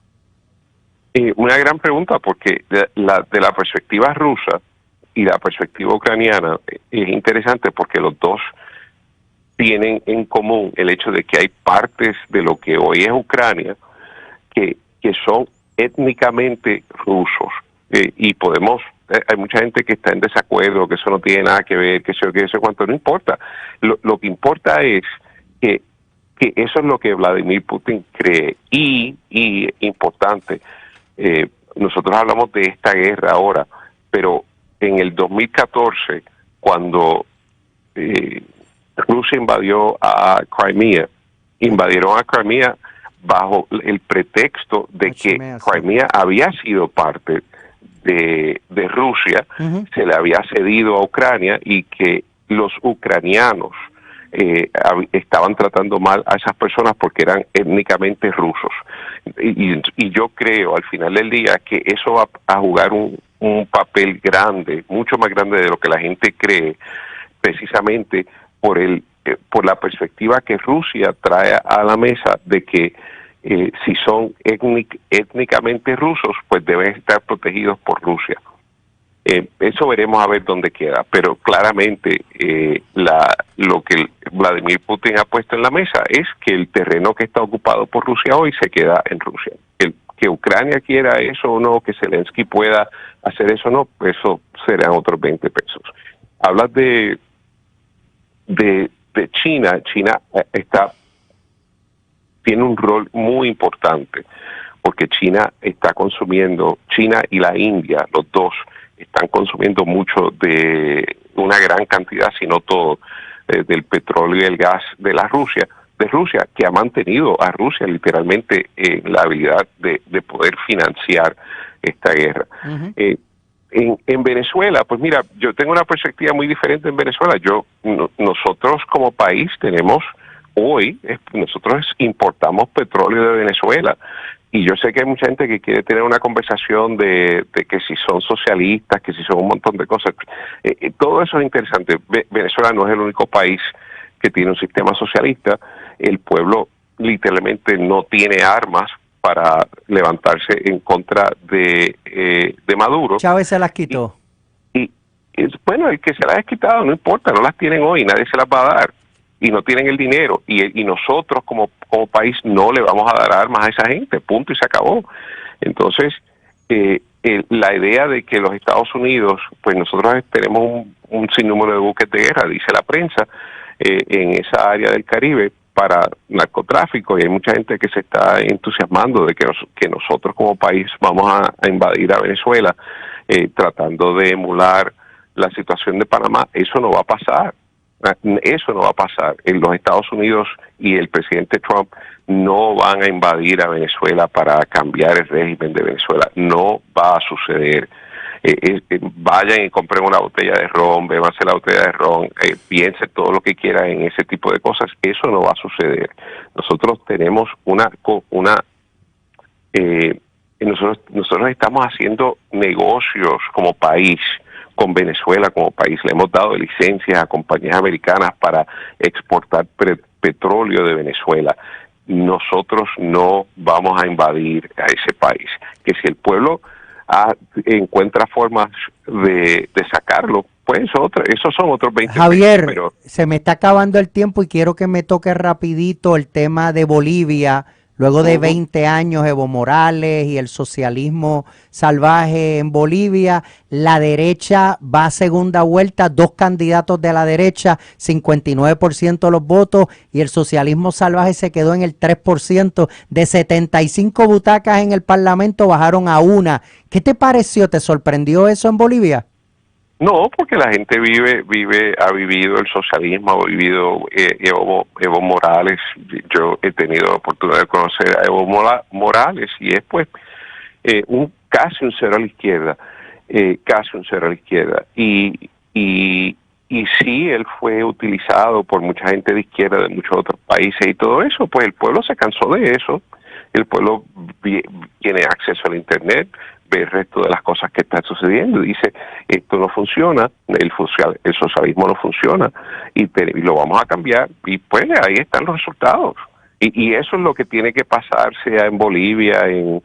Una gran pregunta, porque de la perspectiva rusa y la perspectiva ucraniana es interesante porque los dos tienen en común el hecho de que hay partes de lo que hoy es Ucrania que son étnicamente rusos. Y podemos, hay mucha gente que está en desacuerdo, que eso no tiene nada que ver, que eso cuánto, no importa. Lo que importa es que eso es lo que Vladimir Putin cree. Y importante, nosotros hablamos de esta guerra ahora, pero en el 2014, cuando Rusia invadió a Crimea, invadieron a Crimea bajo el pretexto de que Crimea había sido parte de Rusia, se le había cedido a Ucrania y que los ucranianos estaban tratando mal a esas personas porque eran étnicamente rusos. Y yo creo al final del día que eso va a jugar un papel grande, mucho más grande de lo que la gente cree, precisamente por la perspectiva que Rusia trae a la mesa de que si son étnicamente rusos, pues deben estar protegidos por Rusia. Eso veremos a ver dónde queda, pero claramente lo que Vladimir Putin ha puesto en la mesa es que el terreno que está ocupado por Rusia hoy se queda en Rusia. Que Ucrania quiera eso o no, que Zelensky pueda hacer eso o no, eso serán otros 20 pesos. Hablas de China. China tiene un rol muy importante porque China y la India, los dos, están consumiendo mucho de una gran cantidad, si no todo, del petróleo y el gas de Rusia, que ha mantenido a Rusia literalmente en la habilidad de poder financiar esta guerra. En Venezuela, pues mira, yo tengo una perspectiva muy diferente en Venezuela. Nosotros como país nosotros importamos petróleo de Venezuela. Y yo sé que hay mucha gente que quiere tener una conversación de que si son socialistas, que si son un montón de cosas. Todo eso es interesante. Venezuela no es el único país que tiene un sistema socialista. El pueblo literalmente no tiene armas para levantarse en contra de Maduro. Chávez se las quitó. Bueno, el que se las ha quitado, no importa, no las tienen hoy, nadie se las va a dar. Y no tienen el dinero, y nosotros como país no le vamos a dar armas a esa gente, punto, y se acabó. Entonces, la idea de que los Estados Unidos, pues nosotros tenemos un sinnúmero de buques de guerra, dice la prensa, en esa área del Caribe para narcotráfico, y hay mucha gente que se está entusiasmando de que nosotros como país vamos a invadir a Venezuela, tratando de emular la situación de Panamá. Eso no va a pasar. Eso no va a pasar. Los Estados Unidos y el presidente Trump no van a invadir a Venezuela para cambiar el régimen de Venezuela. No va a suceder. Vayan y compren una botella de ron, bébanse la botella de ron, piensen todo lo que quieran en ese tipo de cosas. Eso no va a suceder. Nosotros tenemos nosotros estamos haciendo negocios como país con Venezuela como país. Le hemos dado licencias a compañías americanas para exportar petróleo de Venezuela. Nosotros no vamos a invadir a ese país. Que si el pueblo encuentra formas de sacarlo, pues esos son otros 20 Javier, pesos, pero se me está acabando el tiempo y quiero que me toque rapidito el tema de Bolivia. Luego de 20 años, Evo Morales y el socialismo salvaje en Bolivia, la derecha va a segunda vuelta, 2 candidatos de la derecha, 59% de los votos, y el socialismo salvaje se quedó en el 3%. De 75 butacas en el Parlamento bajaron a 1. ¿Qué te pareció? ¿Te sorprendió eso en Bolivia? No, porque la gente ha vivido el socialismo, ha vivido Evo Morales. Yo he tenido la oportunidad de conocer a Evo Morales y es pues casi un cero a la izquierda, casi un cero a la izquierda. Y sí, él fue utilizado por mucha gente de izquierda de muchos otros países y todo eso, pues el pueblo se cansó de eso. El pueblo tiene acceso al Internet, ve el resto de las cosas que están sucediendo y dice, esto no funciona, el socialismo no funciona y lo vamos a cambiar. Y pues ahí están los resultados. Y eso es lo que tiene que pasar, sea en Bolivia, en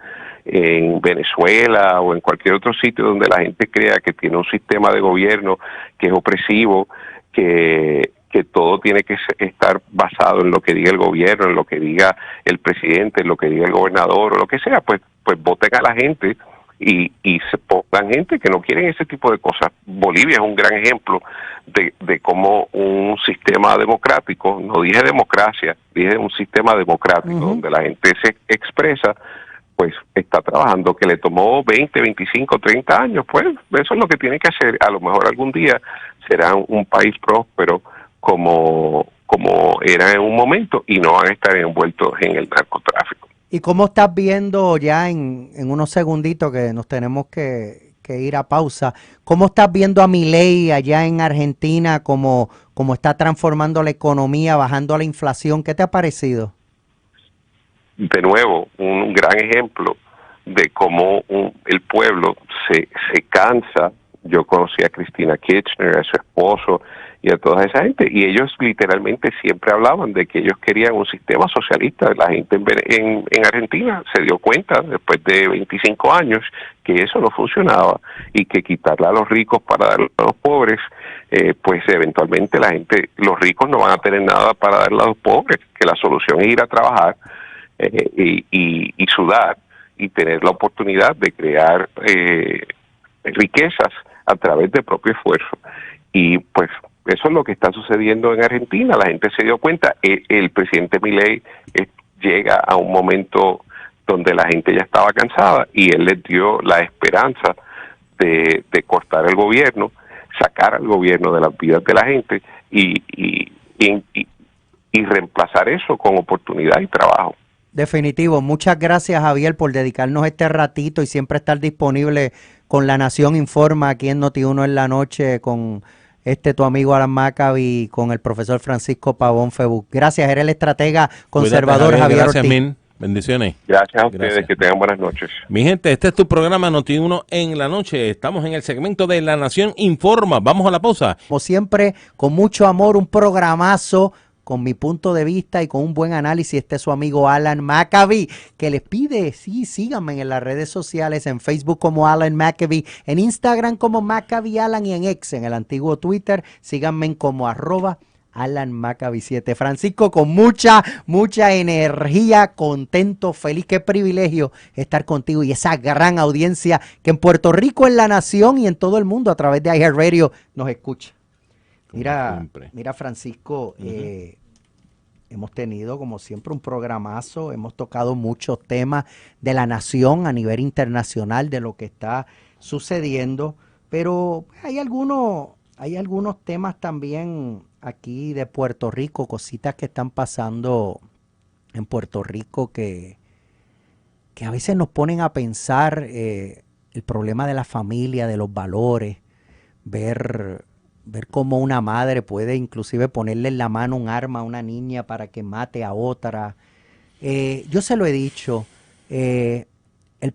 Venezuela o en cualquier otro sitio donde la gente crea que tiene un sistema de gobierno que es opresivo, que todo tiene que estar basado en lo que diga el gobierno, en lo que diga el presidente, en lo que diga el gobernador o lo que sea, pues voten a la gente y se pongan gente que no quieren ese tipo de cosas. Bolivia es un gran ejemplo de cómo un sistema democrático, no dije democracia, dije un sistema democrático donde la gente se expresa, pues está trabajando, que le tomó 20, 25, 30 años, pues eso es lo que tiene que hacer. A lo mejor algún día será un país próspero como era en un momento y no van a estar envueltos en el narcotráfico. ¿Y cómo estás viendo ya en unos segunditos que nos tenemos que ir a pausa? ¿Cómo estás viendo a Milei allá en Argentina, cómo está transformando la economía, bajando la inflación? ¿Qué te ha parecido? De nuevo, un gran ejemplo de cómo el pueblo se cansa. Yo conocí a Cristina Kirchner, a su esposo y a toda esa gente, y ellos literalmente siempre hablaban de que ellos querían un sistema socialista. La gente en Argentina se dio cuenta después de 25 años que eso no funcionaba y que quitarle a los ricos para darle a los pobres, pues eventualmente los ricos no van a tener nada para darle a los pobres, que la solución es ir a trabajar y sudar y tener la oportunidad de crear riquezas a través del propio esfuerzo. Y pues eso es lo que está sucediendo en Argentina. La gente se dio cuenta. El presidente Milei llega a un momento donde la gente ya estaba cansada y él les dio la esperanza de cortar el gobierno, sacar al gobierno de las vidas de la gente y reemplazar eso con oportunidad y trabajo. Definitivo. Muchas gracias, Javier, por dedicarnos este ratito y siempre estar disponible con La Nación Informa aquí en Noti1 en la noche con tu amigo Alan Maccabi y con el profesor Francisco Pavón Febus. Gracias, eres el estratega conservador. Cuídate, Javier gracias, Ortiz. Min. Bendiciones. Gracias a ustedes, que tengan buenas noches. Mi gente, este es tu programa Noti1 en la noche. Estamos en el segmento de La Nación Informa. Vamos a la pausa. Como siempre, con mucho amor, un programazo con mi punto de vista y con un buen análisis. Este es su amigo Alan Maccabi, que les pide, sí, síganme en las redes sociales, en Facebook como Alan Maccabi, en Instagram como Maccabi Alan y en X, en el antiguo Twitter, síganme como @Alan Maccabi 7. Francisco, con mucha energía, contento, feliz, qué privilegio estar contigo y esa gran audiencia que en Puerto Rico, en La Nación y en todo el mundo a través de iHeartRadio nos escucha. Mira, Francisco, hemos tenido como siempre un programazo, hemos tocado muchos temas de la nación a nivel internacional, de lo que está sucediendo, pero hay algunos temas también aquí de Puerto Rico, cositas que están pasando en Puerto Rico que a veces nos ponen a pensar el problema de la familia, de los valores, ver cómo una madre puede inclusive ponerle en la mano un arma a una niña para que mate a otra. Yo se lo he dicho, el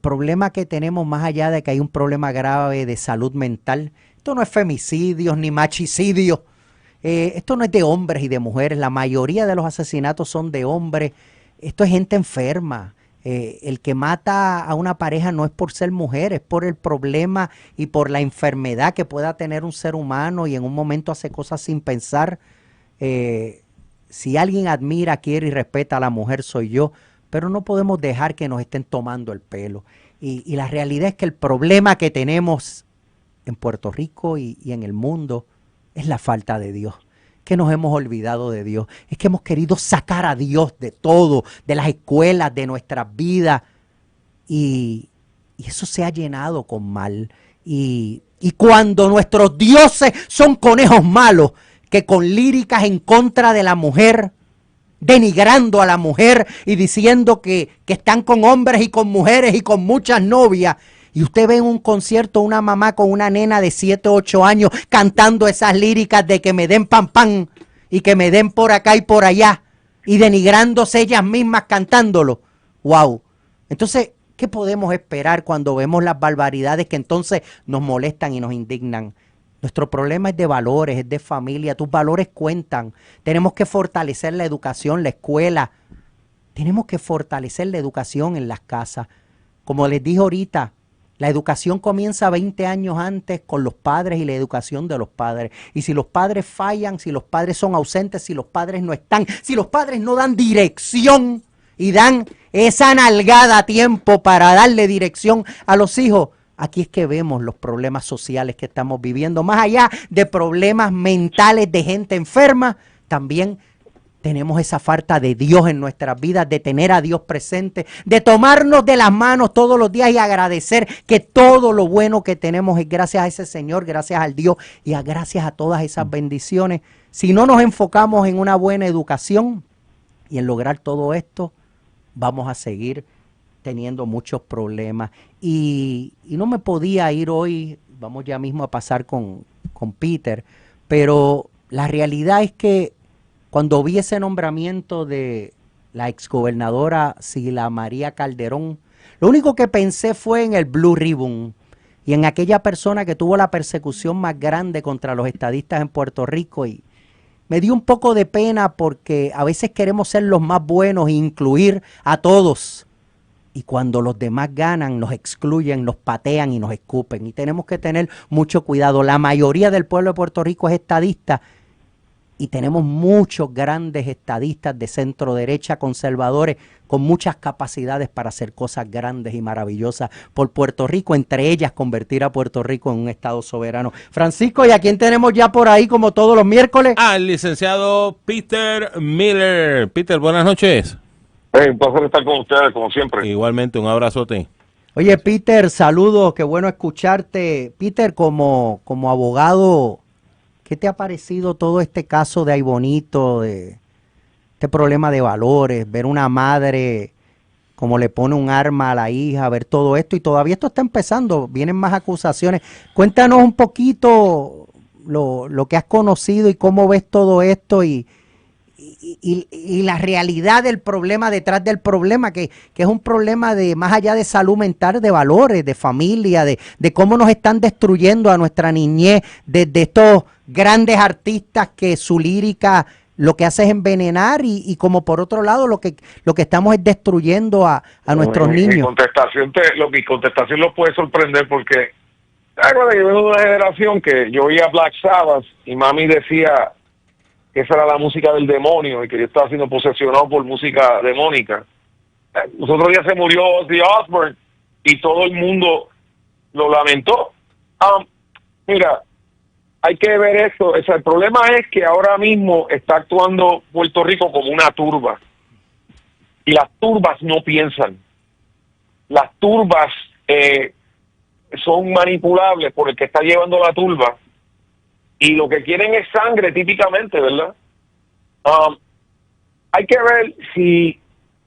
problema que tenemos, más allá de que hay un problema grave de salud mental, esto no es femicidios ni machicidios, esto no es de hombres y de mujeres, la mayoría de los asesinatos son de hombres, esto es gente enferma. El que mata a una pareja no es por ser mujer, es por el problema y por la enfermedad que pueda tener un ser humano y en un momento hace cosas sin pensar. Si alguien admira, quiere y respeta a la mujer soy yo, pero no podemos dejar que nos estén tomando el pelo. Y la realidad es que el problema que tenemos en Puerto Rico y en el mundo es la falta de Dios. Que nos hemos olvidado de Dios, es que hemos querido sacar a Dios de todo, de las escuelas, de nuestras vidas, y eso se ha llenado con mal. Y cuando nuestros dioses son conejos malos, que con líricas en contra de la mujer, denigrando a la mujer y diciendo que están con hombres y con mujeres y con muchas novias, y usted ve en un concierto una mamá con una nena de 7 o 8 años cantando esas líricas de que me den pan pan y que me den por acá y por allá, y denigrándose ellas mismas cantándolo. ¡Wow! Entonces, ¿qué podemos esperar cuando vemos las barbaridades que entonces nos molestan y nos indignan? Nuestro problema es de valores, es de familia. Tus valores cuentan. Tenemos que fortalecer la educación, la escuela. Tenemos que fortalecer la educación en las casas. Como les dije ahorita, la educación comienza 20 años antes con los padres y la educación de los padres. Y si los padres fallan, si los padres son ausentes, si los padres no están, si los padres no dan dirección y dan esa nalgada a tiempo para darle dirección a los hijos, aquí es que vemos los problemas sociales que estamos viviendo. Más allá de problemas mentales de gente enferma, también tenemos esa falta de Dios en nuestras vidas, de tener a Dios presente, de tomarnos de las manos todos los días y agradecer que todo lo bueno que tenemos es gracias a ese Señor, gracias al Dios y gracias a todas esas bendiciones. Si no nos enfocamos en una buena educación y en lograr todo esto, vamos a seguir teniendo muchos problemas. Y no me podía ir hoy, vamos ya mismo a pasar con Peter, pero la realidad es que cuando vi ese nombramiento de la exgobernadora Sila María Calderón, lo único que pensé fue en el Blue Ribbon y en aquella persona que tuvo la persecución más grande contra los estadistas en Puerto Rico, y me dio un poco de pena porque a veces queremos ser los más buenos e incluir a todos. Y cuando los demás ganan, nos excluyen, nos patean y nos escupen. Y tenemos que tener mucho cuidado. La mayoría del pueblo de Puerto Rico es estadista y tenemos muchos grandes estadistas de centro derecha, conservadores, con muchas capacidades para hacer cosas grandes y maravillosas por Puerto Rico, entre ellas convertir a Puerto Rico en un estado soberano. Francisco, ¿y a quién tenemos ya por ahí como todos los miércoles? Al licenciado Peter Miller. Peter, buenas noches. Un placer estar con ustedes, como siempre. Igualmente, un abrazote. Oye, Peter, saludos, qué bueno escucharte. Peter, como abogado, ¿qué te ha parecido todo este caso de Aybonito, de este problema de valores, ver una madre como le pone un arma a la hija, ver todo esto, y todavía esto está empezando, vienen más acusaciones? Cuéntanos un poquito lo que has conocido y cómo ves todo esto y la realidad del problema detrás del problema, que es un problema de más allá de salud mental, de valores, de familia, de cómo nos están destruyendo a nuestra niñez, desde estos grandes artistas que su lírica lo que hace es envenenar y como por otro lado lo que estamos es destruyendo a nuestros niños. Mi contestación los puede sorprender porque yo vengo de una generación que yo oía Black Sabbath y mami decía que esa era la música del demonio y que yo estaba siendo posesionado por música demónica. Los otros días se murió Ozzy Osbourne y todo el mundo lo lamentó. Mira, hay que ver esto. O sea, el problema es que ahora mismo está actuando Puerto Rico como una turba. Y las turbas no piensan. Las turbas son manipulables por el que está llevando la turba. Y lo que quieren es sangre, típicamente, ¿verdad? Hay que ver si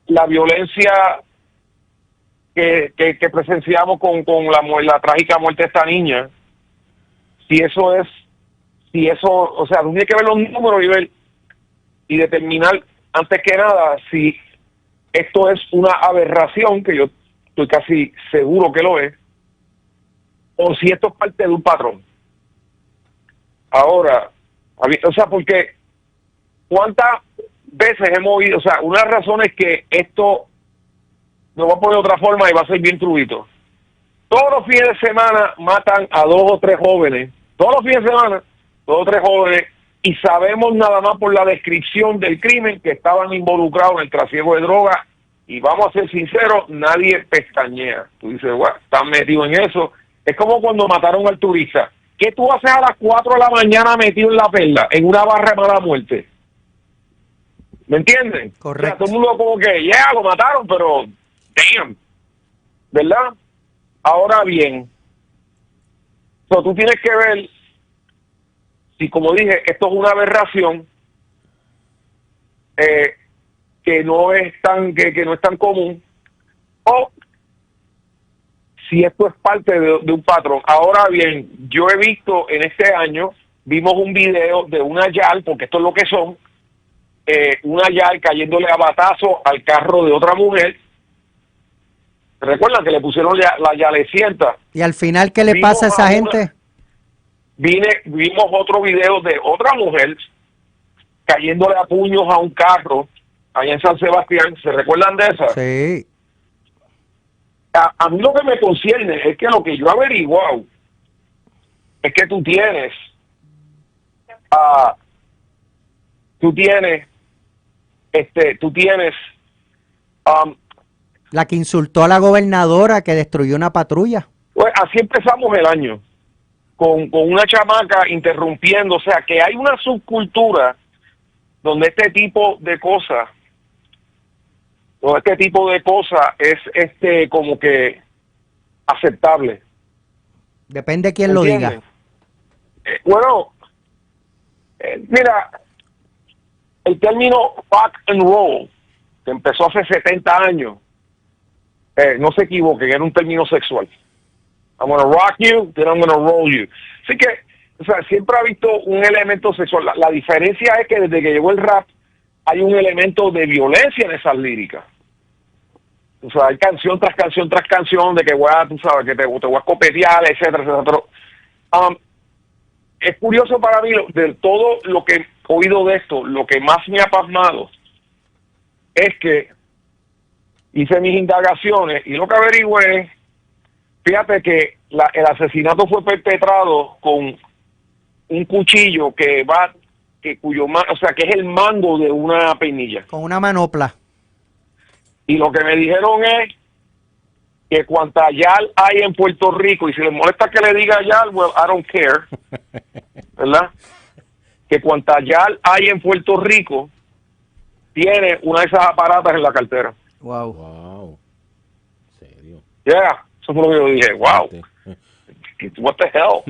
la violencia que presenciamos con la trágica muerte de esta niña, o sea, tiene que ver los números y determinar, antes que nada, si esto es una aberración, que yo estoy casi seguro que lo es, o si esto es parte de un patrón. Ahora, o sea, porque ¿cuántas veces hemos oído? O sea, una de las razones que esto, me voy a poner de otra forma y va a ser bien crudito. Todos los fines de semana matan a 2 o 3 jóvenes. Todos los fines de semana, 2 o 3 jóvenes, y sabemos nada más por la descripción del crimen que estaban involucrados en el trasiego de drogas. Y vamos a ser sinceros, nadie pestañea. Tú dices, bueno, están metidos en eso. Es como cuando mataron al turista. ¿Qué tú haces a las 4 de la mañana metido en la perla, en una barra de mala muerte? ¿Me entienden? Correcto. O sea, todo el mundo como que, lo mataron, pero, damn, ¿verdad? Ahora bien, Pero tú tienes que ver si, como dije, esto es una aberración que no es tan que no es tan común, o si esto es parte de un patrón. Ahora bien, yo he visto en este año, vimos un video de una YAL, porque esto es lo que son, una YAL cayéndole a batazo al carro de otra mujer. ¿Recuerdan que le pusieron la YALecienta? ¿Y al final qué le pasa a esa gente? Vimos otro video de otra mujer cayéndole a puños a un carro allá en San Sebastián. ¿Se recuerdan de esa? Sí. A mí lo que me concierne es que lo que yo he averiguado es que tú tienes La que insultó a la gobernadora que destruyó una patrulla. pues así empezamos el año, con una chamaca interrumpiendo. O sea, que hay una subcultura donde este tipo de cosas es como que aceptable. Depende de quién lo diga. Bueno, mira, el término rock and roll, que empezó hace 70 años, no se equivoquen, era un término sexual. I'm gonna rock you, then I'm gonna roll you. Así que, o sea, siempre ha visto un elemento sexual. La diferencia es que desde que llegó el rap, hay un elemento de violencia en esas líricas. O sea, hay canción tras canción tras canción de que tú sabes, que te voy a copetear, etcétera, etcétera. Pero es curioso para mí, de todo lo que he oído de esto, lo que más me ha pasmado es que hice mis indagaciones y lo que averigüé, fíjate que el asesinato fue perpetrado con un cuchillo que es el mango de una peinilla. Con una manopla. Y lo que me dijeron es que cuanta YAL hay en Puerto Rico, y si les molesta que le diga YAL, well, I don't care, ¿verdad? Que cuanta YAL hay en Puerto Rico, tiene una de esas aparatas en la cartera. Wow. ¿En serio? Yeah, eso fue lo que yo dije. Wow. What the hell?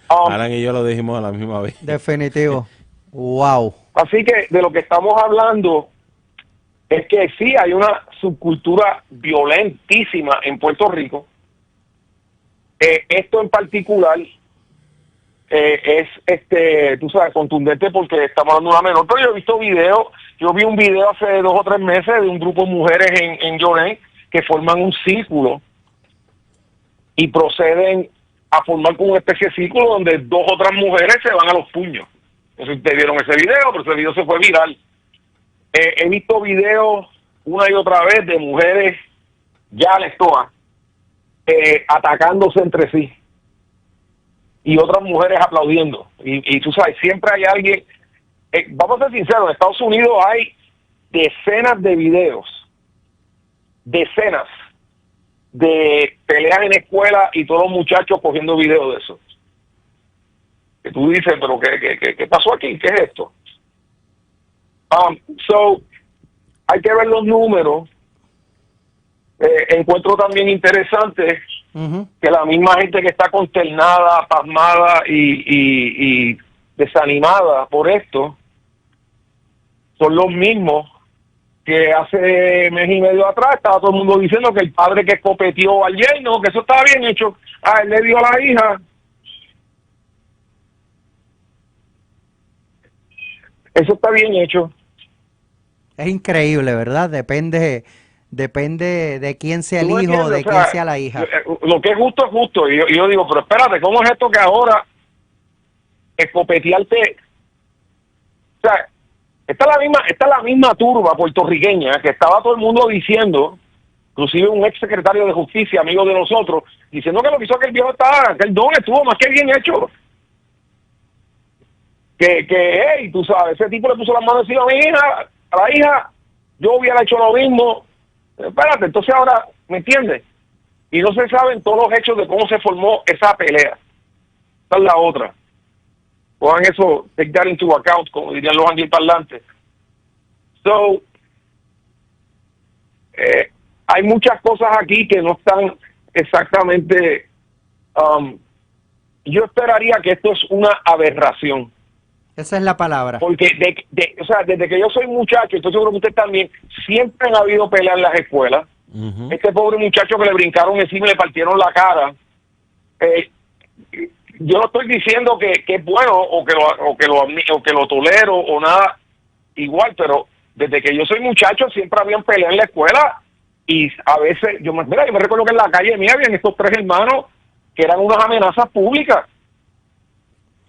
Alan y yo lo dijimos a la misma vez. Definitivo. Wow. Así que de lo que estamos hablando es que sí hay una subcultura violentísima en Puerto Rico. Esto en particular es, tú sabes, contundente porque estamos hablando de una menor. Pero yo he visto videos, yo vi un video hace 2 o 3 meses de un grupo de mujeres en Llorén que forman un círculo y proceden a formar como una especie de círculo donde 2 otras mujeres se van a los puños. No sé si ustedes vieron ese video, pero ese video se fue viral. He visto videos una y otra vez de mujeres ya les toa atacándose entre sí y otras mujeres aplaudiendo. Y tú sabes, siempre hay alguien. Vamos a ser sinceros, en Estados Unidos hay decenas de videos, decenas de peleas en escuela y todos los muchachos cogiendo videos de eso. Que tú dices, pero ¿qué pasó aquí? ¿Qué es esto? So, hay que ver los números. Encuentro también interesante que la misma gente que está consternada, pasmada y desanimada por esto son los mismos que hace mes y medio atrás estaba todo el mundo diciendo que el padre que copeteó al yerno, que eso estaba bien hecho. Él le dio a la hija. Eso está bien hecho. Es increíble, ¿verdad? Depende de quién sea el hijo, de quién sea la hija. Lo que es justo. Y yo digo, pero espérate, ¿cómo es esto que ahora escopetearte? O sea, esta es la misma turba puertorriqueña que estaba todo el mundo diciendo, inclusive un ex secretario de justicia, amigo de nosotros, diciendo que lo que hizo aquel viejo que el don estuvo más que bien hecho. Hey, tú sabes, ese tipo le puso las manos encima a la hija, yo hubiera hecho lo mismo. Espérate, entonces ahora, ¿me entiendes? Y no se saben todos los hechos de cómo se formó esa pelea. Esa es la otra. Pongan eso, take that into account, como dirían los angloparlantes. So, hay muchas cosas aquí que no están exactamente yo esperaría que esto es una aberración. Esa es la palabra. Porque o sea, desde que yo soy muchacho, estoy seguro que usted también, siempre han habido peleas en las escuelas. Este pobre muchacho que le brincaron encima y le partieron la cara. Yo no estoy diciendo que es bueno o que lo tolero o nada igual, pero desde que yo soy muchacho siempre habían peleas en la escuela y a veces, yo me recuerdo que en la calle mía habían estos 3 hermanos que eran unas amenazas públicas.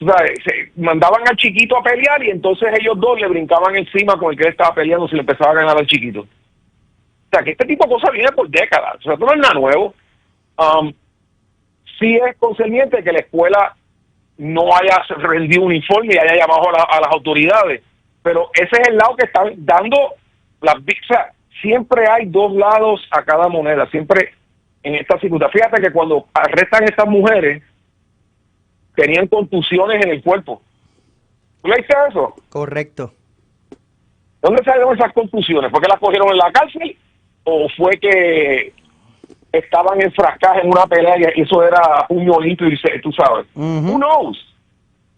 O sea, se mandaban al chiquito a pelear y entonces ellos 2 le brincaban encima con el que él estaba peleando si le empezaba a ganar al chiquito. O sea, que este tipo de cosas viene por décadas. O sea, esto no es nada nuevo. Sí es concerniente que la escuela no haya rendido un informe y haya llamado a las autoridades, pero ese es el lado que están dando las pizzas. Siempre hay 2 lados a cada moneda, siempre en esta circunstancia. Fíjate que cuando arrestan a estas mujeres, tenían contusiones en el cuerpo. ¿Tú le dices eso? Correcto. ¿Dónde salieron esas contusiones? ¿Fue que las cogieron en la cárcel o fue que estaban enfrascadas en una pelea y eso era puño limpio y tú sabes? Who knows?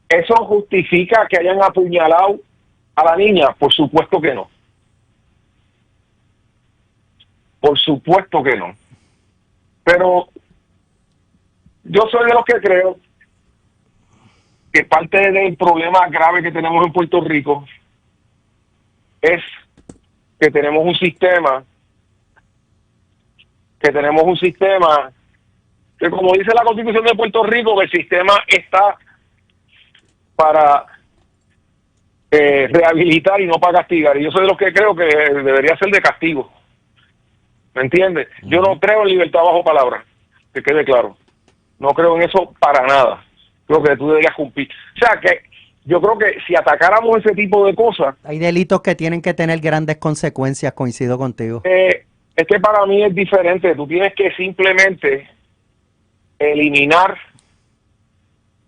¿Eso justifica que hayan apuñalado a la niña? Por supuesto que no. Por supuesto que no. Pero yo soy de los que creo que parte del problema grave que tenemos en Puerto Rico es que tenemos un sistema que, como dice la Constitución de Puerto Rico, el sistema está para rehabilitar y no para castigar. Y yo soy de los que creo que debería ser de castigo. ¿Me entiendes? Yo no creo en libertad bajo palabra, que quede claro. No creo en eso para nada. Creo que tú deberías cumplir. O sea, que yo creo que si atacáramos ese tipo de cosas... Hay delitos que tienen que tener grandes consecuencias, coincido contigo. Es que para mí es diferente. Tú tienes que simplemente eliminar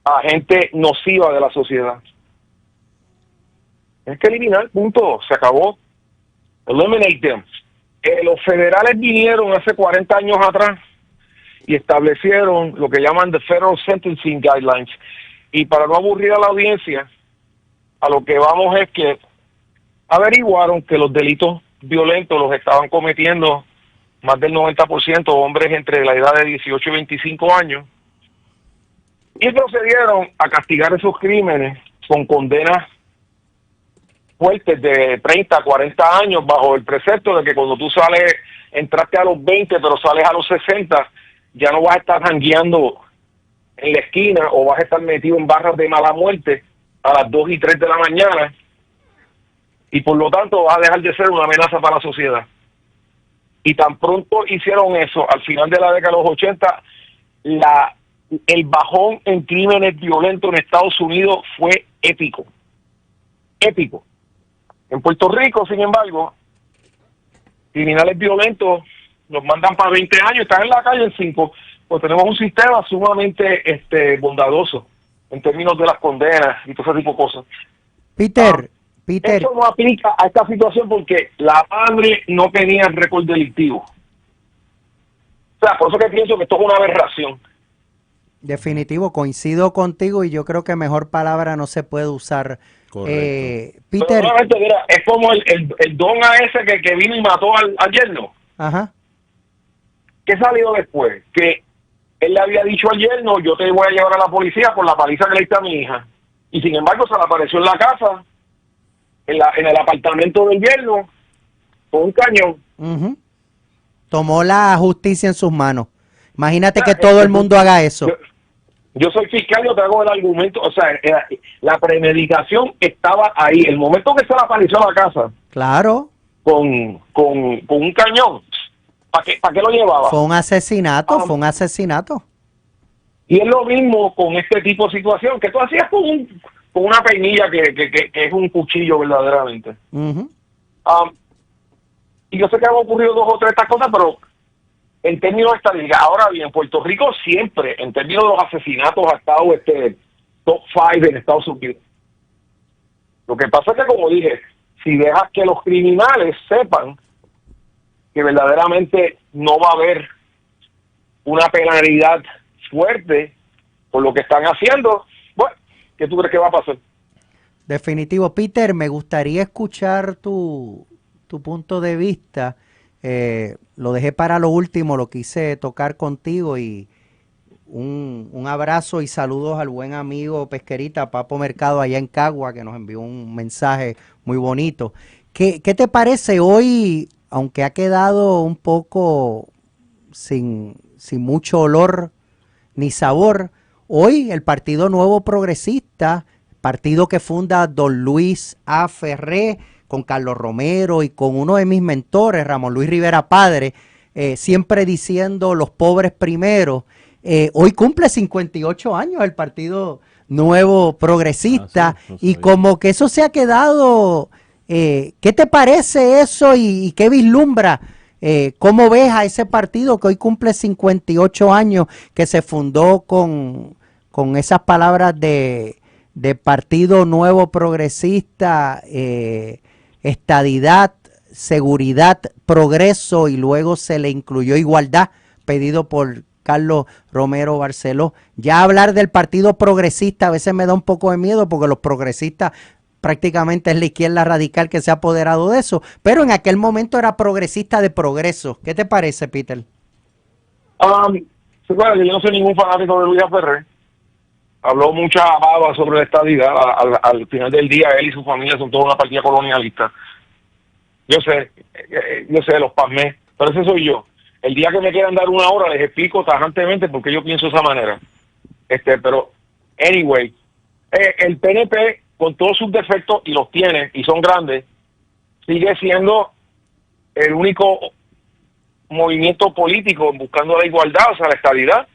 a gente nociva de la sociedad. Tienes que eliminar, punto. Se acabó. Eliminate them. Los federales vinieron hace 40 años atrás y establecieron lo que llaman the Federal Sentencing Guidelines. Y para no aburrir a la audiencia, a lo que vamos es que averiguaron que los delitos violentos los estaban cometiendo más del 90% hombres entre la edad de 18 y 25 años. Y procedieron a castigar esos crímenes con condenas fuertes de 30, 40 años bajo el precepto de que cuando tú sales, entraste a los 20, pero sales a los 60, ya no vas a estar jangueando en la esquina o vas a estar metido en barras de mala muerte a las 2 y 3 de la mañana y por lo tanto vas a dejar de ser una amenaza para la sociedad. Y tan pronto hicieron eso, al final de la década de los 80, el bajón en crímenes violentos en Estados Unidos fue épico. Épico. En Puerto Rico, sin embargo, criminales violentos los mandan para 20 años, están en la calle en 5, pues tenemos un sistema sumamente bondadoso en términos de las condenas y todo ese tipo de cosas. Peter. Eso no aplica a esta situación porque la madre no tenía récord delictivo. O sea, por eso que pienso que esto es una aberración. Definitivo, coincido contigo y yo creo que mejor palabra no se puede usar. Correcto. Peter. Pero mira, es como el don a ese que vino y mató al yerno. Ajá. ¿Qué salió después? Que él le había dicho al yerno, yo te voy a llevar a la policía por la paliza que le diste a mi hija. Y sin embargo se le apareció en la casa, en el apartamento del yerno, con un cañón. Tomó la justicia en sus manos. Imagínate que todo el mundo haga eso. Yo soy fiscal, yo te hago el argumento, o sea, la premeditación estaba ahí. El momento que se le apareció a la casa. Claro. Con un cañón. ¿Para qué lo llevaba? Fue un asesinato, fue un asesinato. Y es lo mismo con este tipo de situación, que tú hacías con una peinilla que es un cuchillo verdaderamente. Y yo sé que han ocurrido 2 o 3 estas cosas, pero en términos de estadística, ahora bien, Puerto Rico siempre, en términos de los asesinatos, ha estado top 5 en Estados Unidos. Lo que pasa es que, como dije, si dejas que los criminales sepan que verdaderamente no va a haber una penalidad fuerte, por lo que están haciendo, bueno, ¿qué tú crees que va a pasar? Definitivo. Peter, me gustaría escuchar tu punto de vista. Lo dejé para lo último, lo quise tocar contigo y un abrazo y saludos al buen amigo pesquerita Papo Mercado allá en Cagua, que nos envió un mensaje muy bonito. ¿Qué te parece hoy, aunque ha quedado un poco sin mucho olor ni sabor, hoy el Partido Nuevo Progresista, partido que funda don Luis A. Ferré, con Carlos Romero y con uno de mis mentores, Ramón Luis Rivera Padre, siempre diciendo los pobres primero, hoy cumple 58 años el Partido Nuevo Progresista, y como que eso se ha quedado, ¿qué te parece eso y qué vislumbra? ¿Cómo ves a ese partido que hoy cumple 58 años, que se fundó con esas palabras de Partido Nuevo Progresista, estadidad, seguridad, progreso, y luego se le incluyó igualdad, pedido por Carlos Romero Barceló? Ya hablar del Partido Progresista a veces me da un poco de miedo, porque los progresistas prácticamente es la izquierda radical que se ha apoderado de eso, pero en aquel momento era progresista de progreso. ¿Qué te parece, Peter? Bueno, yo no soy ningún fanático de Luis Ferrer. Habló mucha baba sobre la estadidad. Al final del día, él y su familia son toda una partida colonialista. Yo sé, los pasmé, pero ese soy yo. El día que me quieran dar una hora, les explico tajantemente por qué yo pienso de esa manera. Pero, anyway, el PNP, con todos sus defectos, y los tiene, y son grandes, sigue siendo el único movimiento político buscando la igualdad, o sea, la estabilidad.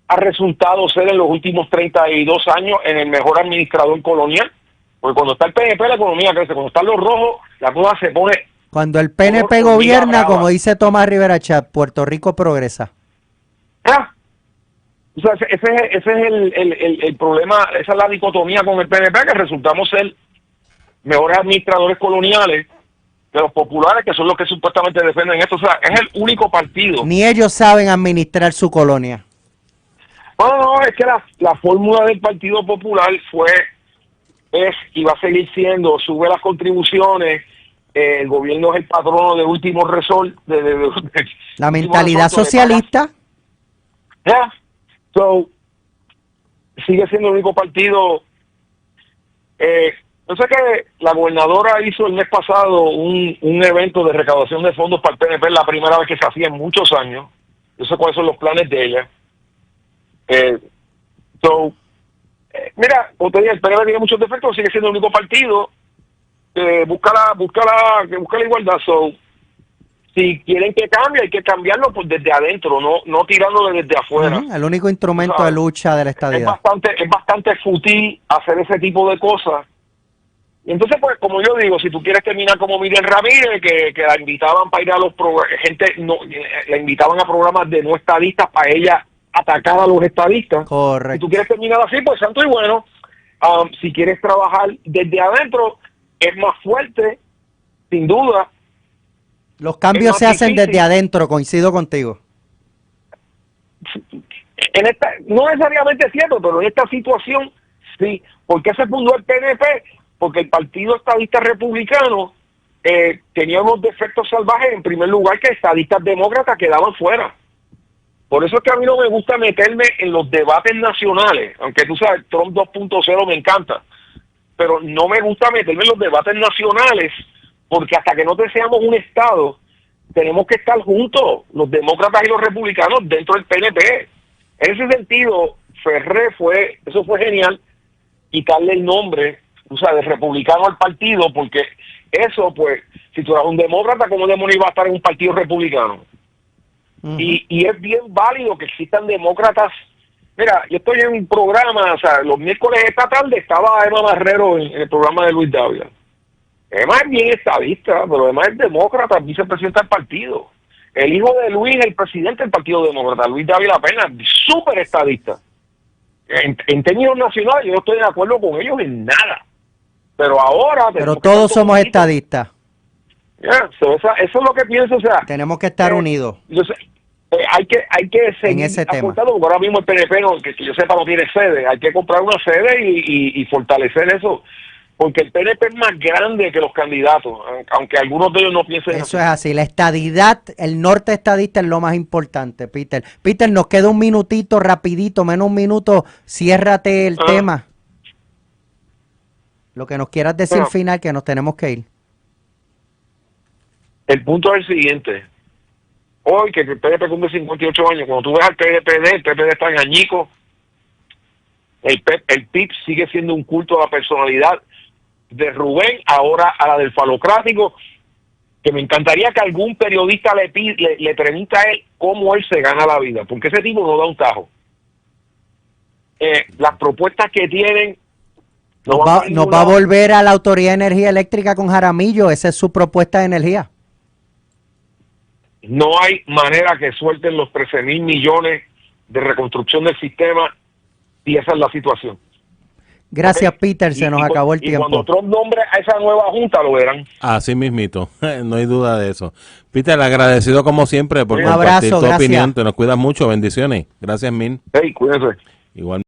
Ha resultado ser en los últimos 32 años en el mejor administrador colonial, porque cuando está el PNP la economía crece, cuando están los rojos la cosa se pone... Cuando el PNP gobierna, como dice Tomás Rivera Chat, Puerto Rico progresa. O sea, ese es el problema, esa es la dicotomía con el PNP, que resultamos ser mejores administradores coloniales de los populares, que son los que supuestamente defienden esto. O sea, es el único partido. Ni ellos saben administrar su colonia. No, es que la fórmula del Partido Popular es y va a seguir siendo: sube las contribuciones, el gobierno es el patrono de último resort. La mentalidad socialista. Sigue siendo el único partido. No sé, que la gobernadora hizo el mes pasado un evento de recaudación de fondos para el PNP, la primera vez que se hacía en muchos años. Yo sé cuáles son los planes de ella. Mira, como te dije, el PNP tiene muchos defectos, sigue siendo el único partido. Busca la igualdad. Si quieren que cambie, hay que cambiarlo pues desde adentro, no tirándolo desde afuera. El único instrumento de lucha de la estadidad. Es bastante fútil hacer ese tipo de cosas. Y entonces, pues, como yo digo, si tú quieres terminar como Miriam Ramírez, que la invitaban para ir a los la invitaban a programas de no estadistas para ella atacar a los estadistas. Correcto. Si tú quieres terminar así, pues santo y bueno. Si quieres trabajar desde adentro, es más fuerte, sin duda. Los cambios se hacen desde adentro, coincido contigo. No necesariamente es cierto, pero en esta situación sí. ¿Por qué se fundó el PNP? Porque el Partido Estadista Republicano tenía unos defectos salvajes. En primer lugar, que estadistas demócratas quedaban fuera. Por eso es que a mí no me gusta meterme en los debates nacionales, aunque tú sabes, Trump 2.0 me encanta, pero no me gusta meterme en los debates nacionales, porque hasta que no seamos un Estado, tenemos que estar juntos, los demócratas y los republicanos, dentro del PNP. En ese sentido, Ferré eso fue genial, quitarle el nombre, o sea, de republicano al partido, porque eso, pues, si tú eras un demócrata, ¿cómo demonios iba a estar en un partido republicano? Y es bien válido que existan demócratas. Mira, yo estoy en un programa, o sea, los miércoles esta tarde estaba Emma Marrero en el programa de Luis Dávila. Emma es bien estadista, pero además es demócrata, vicepresidenta del partido. El hijo de Luis es el presidente del Partido Demócrata, Luis Dávila apenas, súper estadista. En términos nacionales yo no estoy de acuerdo con ellos en nada. Pero ahora... Pero todos somos estadistas. Eso es lo que pienso, o sea... Tenemos que estar unidos. hay que seguir ese tema. aportando, porque ahora mismo el PNP, que yo sepa, no tiene sede. Hay que comprar una sede y fortalecer eso, porque el PNP es más grande que los candidatos, aunque algunos de ellos no piensen Eso es así, la estadidad, el norte estadista es lo más importante, Peter. Peter, nos queda un minutito, rapidito, menos un minuto, ciérrate el tema. Lo que nos quieras decir Bueno, final, que nos tenemos que ir. el punto es el siguiente. Hoy, que el PNP cumple 58 años, cuando tú ves al PDPD, el PPD está en añico, el PIB sigue siendo un culto a la personalidad de Rubén, ahora a la del falocrático, que me encantaría que algún periodista le permita a él cómo él se gana la vida, porque ese tipo no da un tajo. Las propuestas que tienen Nos va a volver a la Autoridad de Energía Eléctrica con Jaramillo, esa es su propuesta de energía. No hay manera que suelten los 13,000 millones de reconstrucción del sistema, y esa es la situación. Gracias, ¿Okay? Peter, se nos acabó el tiempo. Y cuando Trump nombre a esa nueva junta, lo verán. Así mismito, no hay duda de eso. Peter, agradecido como siempre por Un compartir abrazo, tu gracias. opinión. Te nos cuidas mucho, bendiciones. Gracias, Min. Hey, cuídense. Igual.